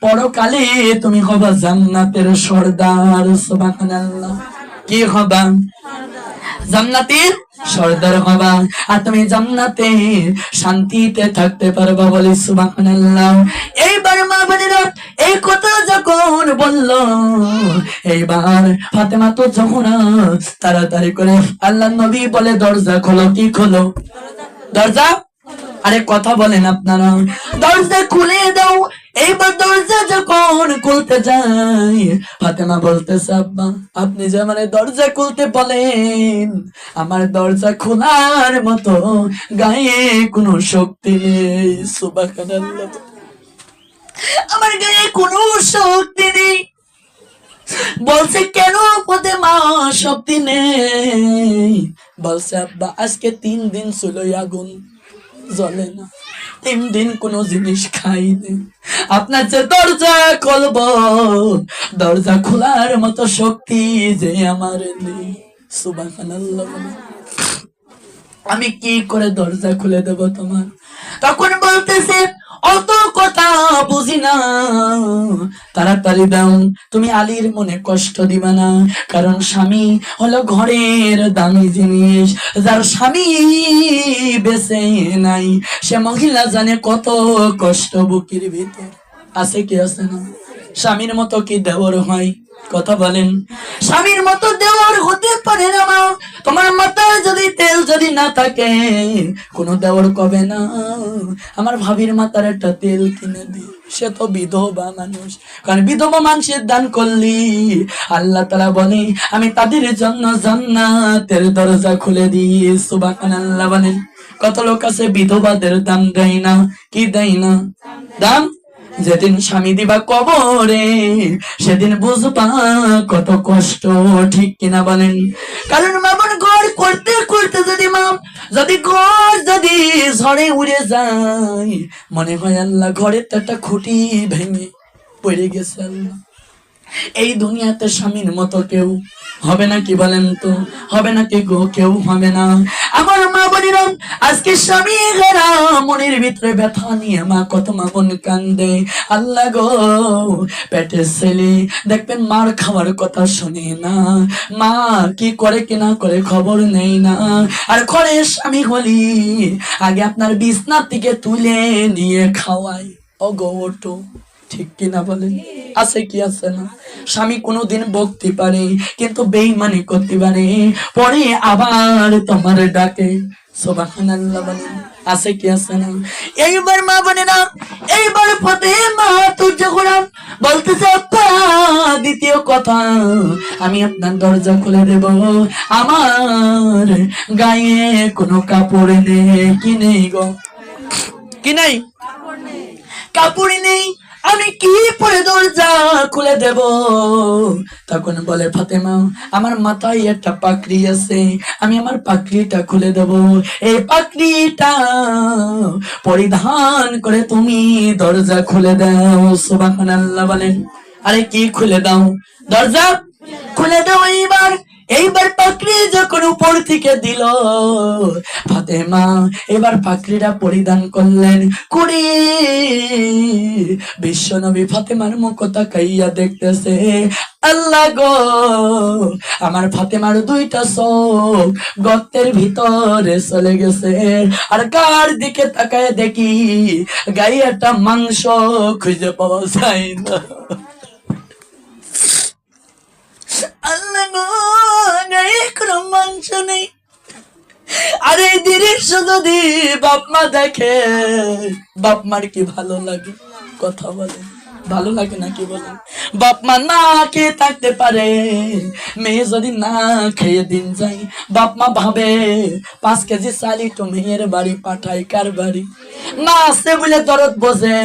পরকালে তুমি হবা জান্নাতের সর্দার। সুবহানাল্লাহ। কি হবা? জান্নাতের সর্দার হবা, আর তুমি জান্নাতে শান্তিতে থাকতে পারবা। বলি সুবহানাল্লাহ। এইবার মা বোনেরা এই কথা যখন বলল, এইবার ফাতেমা তো যখন তাড়াতাড়ি করে আল্লাহ নবী বলে, দরজা খোলো। কি খোলো? দরজা। আরে কথা বলেন আপনারা, দরজা খুলে দাও। এইবার দরজা যখন খুলতে যাই, ফাতেমা বলতেছে, আব্বা আপনি যে মানে দরজা খুলতে বলেন, আমার দরজা খোলার মতো গায়ে কোনো শক্তি নেই। সুবহানাল্লাহ। আমার গায়ে কোনো শক্তি নেই। বলছে কেন ফাতেমা শক্তি নেই? বলছে, আব্বা আজকে 3 দিন ছিল আগুন জ্বলে না, 3 দিন কোনো জিনিস খাইনি, আপনার যে দরজা খুলব, দরজা খোলার মতো শক্তি যে আমার নেই। সুবহানাল্লাহ। আমি কি করে দরজা খুলে দেব তোমার? তখন বলতেছে, অত কথা বুঝি না, তাড়াতাড়ি দাও, তুমি আলীর মনে কষ্ট দিবা না, কারণ স্বামী হলো ঘরের দামি জিনিস, যার স্বামী বেঁচে নাই সে মহিলা জানে কত কষ্ট বুকের ভিতর আছে। কি আছে না? স্বামীর মতো কি দেওর হয়? কথা বলেন। স্বামীর মতো দেওয়ার হতে পারে না মা। তোমার মাথায় যদি তেল যদি না থাকে, কোনো দেওয়ার কবে না আমার ভাবির মাথার একটা তেল কিনে দি। সে তো বিধবা মানুষ, কারণ বিধবা মানুষের দান করলি আল্লাহ তাআলা বলে, আমি তাদের জন্য জান্নাতের দরজা খুলে দিই। সুবহানাল্লাহ বলেন। কত লোক আছে বিধবাদের দাম দেয় না। কি দেয় না? দাম। যেদিন স্বামী দিবা কবরে, সেদিন বুঝবা কত কষ্ট। ঠিক কিনা বলেন? কারণ মামন ঘর করতে করতে যদি ঘর যদি ঝড়ে উড়ে যায়, মনে হয় আল্লাহ ঘরের তো একটা খুঁটি ভেঙে পড়ে গেছে। আল্লাহ এই দুনিয়াতে স্বামীর মতো কেউ হবে না। কি বলেন তো? হবে না কি গো? কেউ হবে না। আমার মা বোনেরা, আজকে স্বামী ঘেরা মনের ভিতরে ব্যথা নিয়ে মা কত মা বোন কান্দে। আল্লাহ গো, পেটের ছেলে দেখবেন মার খাওয়ার কথা শুনে না, মা কি করে কি না করে খবর নেই না। আর ঘরে স্বামী হলি আগে আপনার বিছনার থেকে তুলে নিয়ে খাওয়াই। ও গো ওঠো। ঠিক কিনা বলেন? আছে কি আছে না? স্বামী কোনোদিন বকতে পারে, কিন্তু বেঈমানি করতে পারে, পরে আবার তোমার ডাকে। সুবহানাল্লাহ বলেন। আছে কি আছে না? এইবার মা বোনেরা, এইবার ফাতেমা তুজ কোরআন বলতেছে, আব্বা দ্বিতীয় কথা, আমি আপনার দরজা খুলে দেব, আমার গায়ে কোনো কাপড় নেই। কি নেই গো? কি নাই? কাপড় নেই, আমি কি পরে দরজা খুলে দেব? তখন বলে ফাতেমা, আমার মাথায় একটা পাগড়ি আছে, আমি আমার পাগড়িটা খুলে দেব। এই পাগড়িটা পরিধান করে তুমি দরজা খুলে দাও। সুবহানাল্লাহ বলেন। আরে কি খুলে দাও? দরজা খুলে দাও। এইবার পাগড়ি যখন উপর থেকে দিল, ফাতেমা এবার পাগড়িটা পরিধান করলেন। করে বিশ্বনবী ফাতেমার মুখ তাকাইয়া দেখতেছে, আল্লাহ গো, আমার ফাতেমার 2টা চোখ গর্তের ভিতরে চলে গেছে। আর কার দিকে তাকায় দেখি গায়ে একটা মাংস খুঁজে পাওয়া যায় না। গায়ে কোনো মাংস নেই। আর এই দৃশ্য যদি বাপ মা দেখে, বাপ মার কি ভালো লাগে? কথা বলে ভালো লাগে নাকি বলেন? বাপ মা না খেয়ে থাকতে পারে, মেয়ে যদি না খেয়ে দিন যায়, বাপ মা ভাবে 5 কেজি চাল একটু মেয়ের বাড়ি পাঠাই। কার বাড়ি? মা আছে বলে দরদ বোঝে।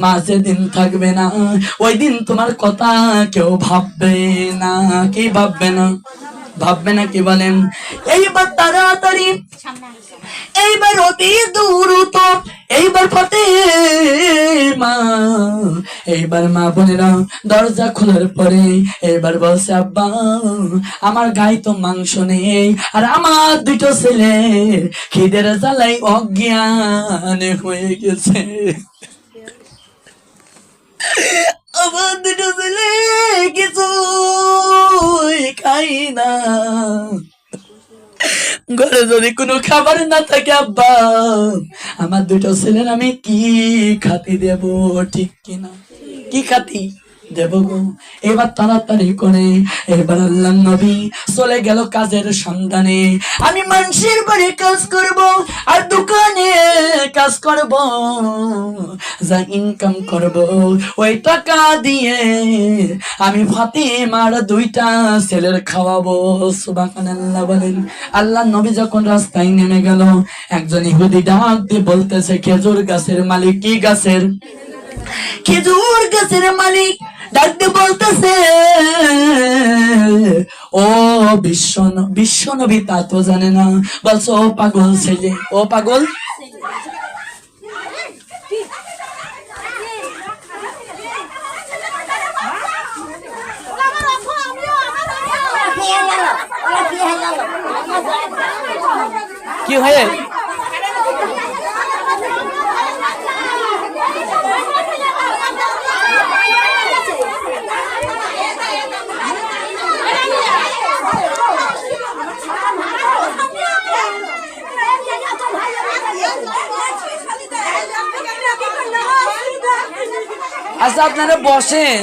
মা যেদিন থাকবে না, ওই দিন তোমার কথা কেউ ভাববে না। কি ভাববে না? ভাববে না কি বলেন? এইবার তাড়াতাড়ি, এইবার অতি দ্রুত, এইবার ফতে মা, এইবার মা বোনেরা দরজা খোলার পরে এইবার বলছে, আব্বা আমার গায়ে তো মাংস নেই, আর আমার 2টো ছেলে খিদের জ্বালাই অজ্ঞান হয়ে গেছে। আমার 2টো ছেলে কিছু খাই না। ঘরে যদি কোনো খাবার না থাকে আব্বা, আমার 2টো ছেলের আমি কি খাতি দেব? ঠিক কিনা? কি খাতি দেব গো? এবার তাড়াতাড়ি করে এবার আল্লাহ নবী চলে গেল কাজের সন্ধানে। আমি মানুষের বাড়ি কাজ করব, আর দোকানে কাজ করব, যা ইনকাম করব ওই টাকা দিয়ে আমি ফাতিমার 2টা ছেলের খাওয়াবো। সুবহানাল্লাহ বলেন। আল্লাহ নবী যখন রাস্তায় নেমে গেল, একজন ইহুদি ডাক দিয়ে বলতেছে, খেজুর গাছের মালিক। কি গাছের? খেজুর গাছের মালিক ডাক দিয়ে বলতেছে, ও বিশ্ব নবী তা তো জানে না। বলছো, ও পাগল ছেলে, ও পাগল। কি হয়ে? আচ্ছা আপনারা বসেন।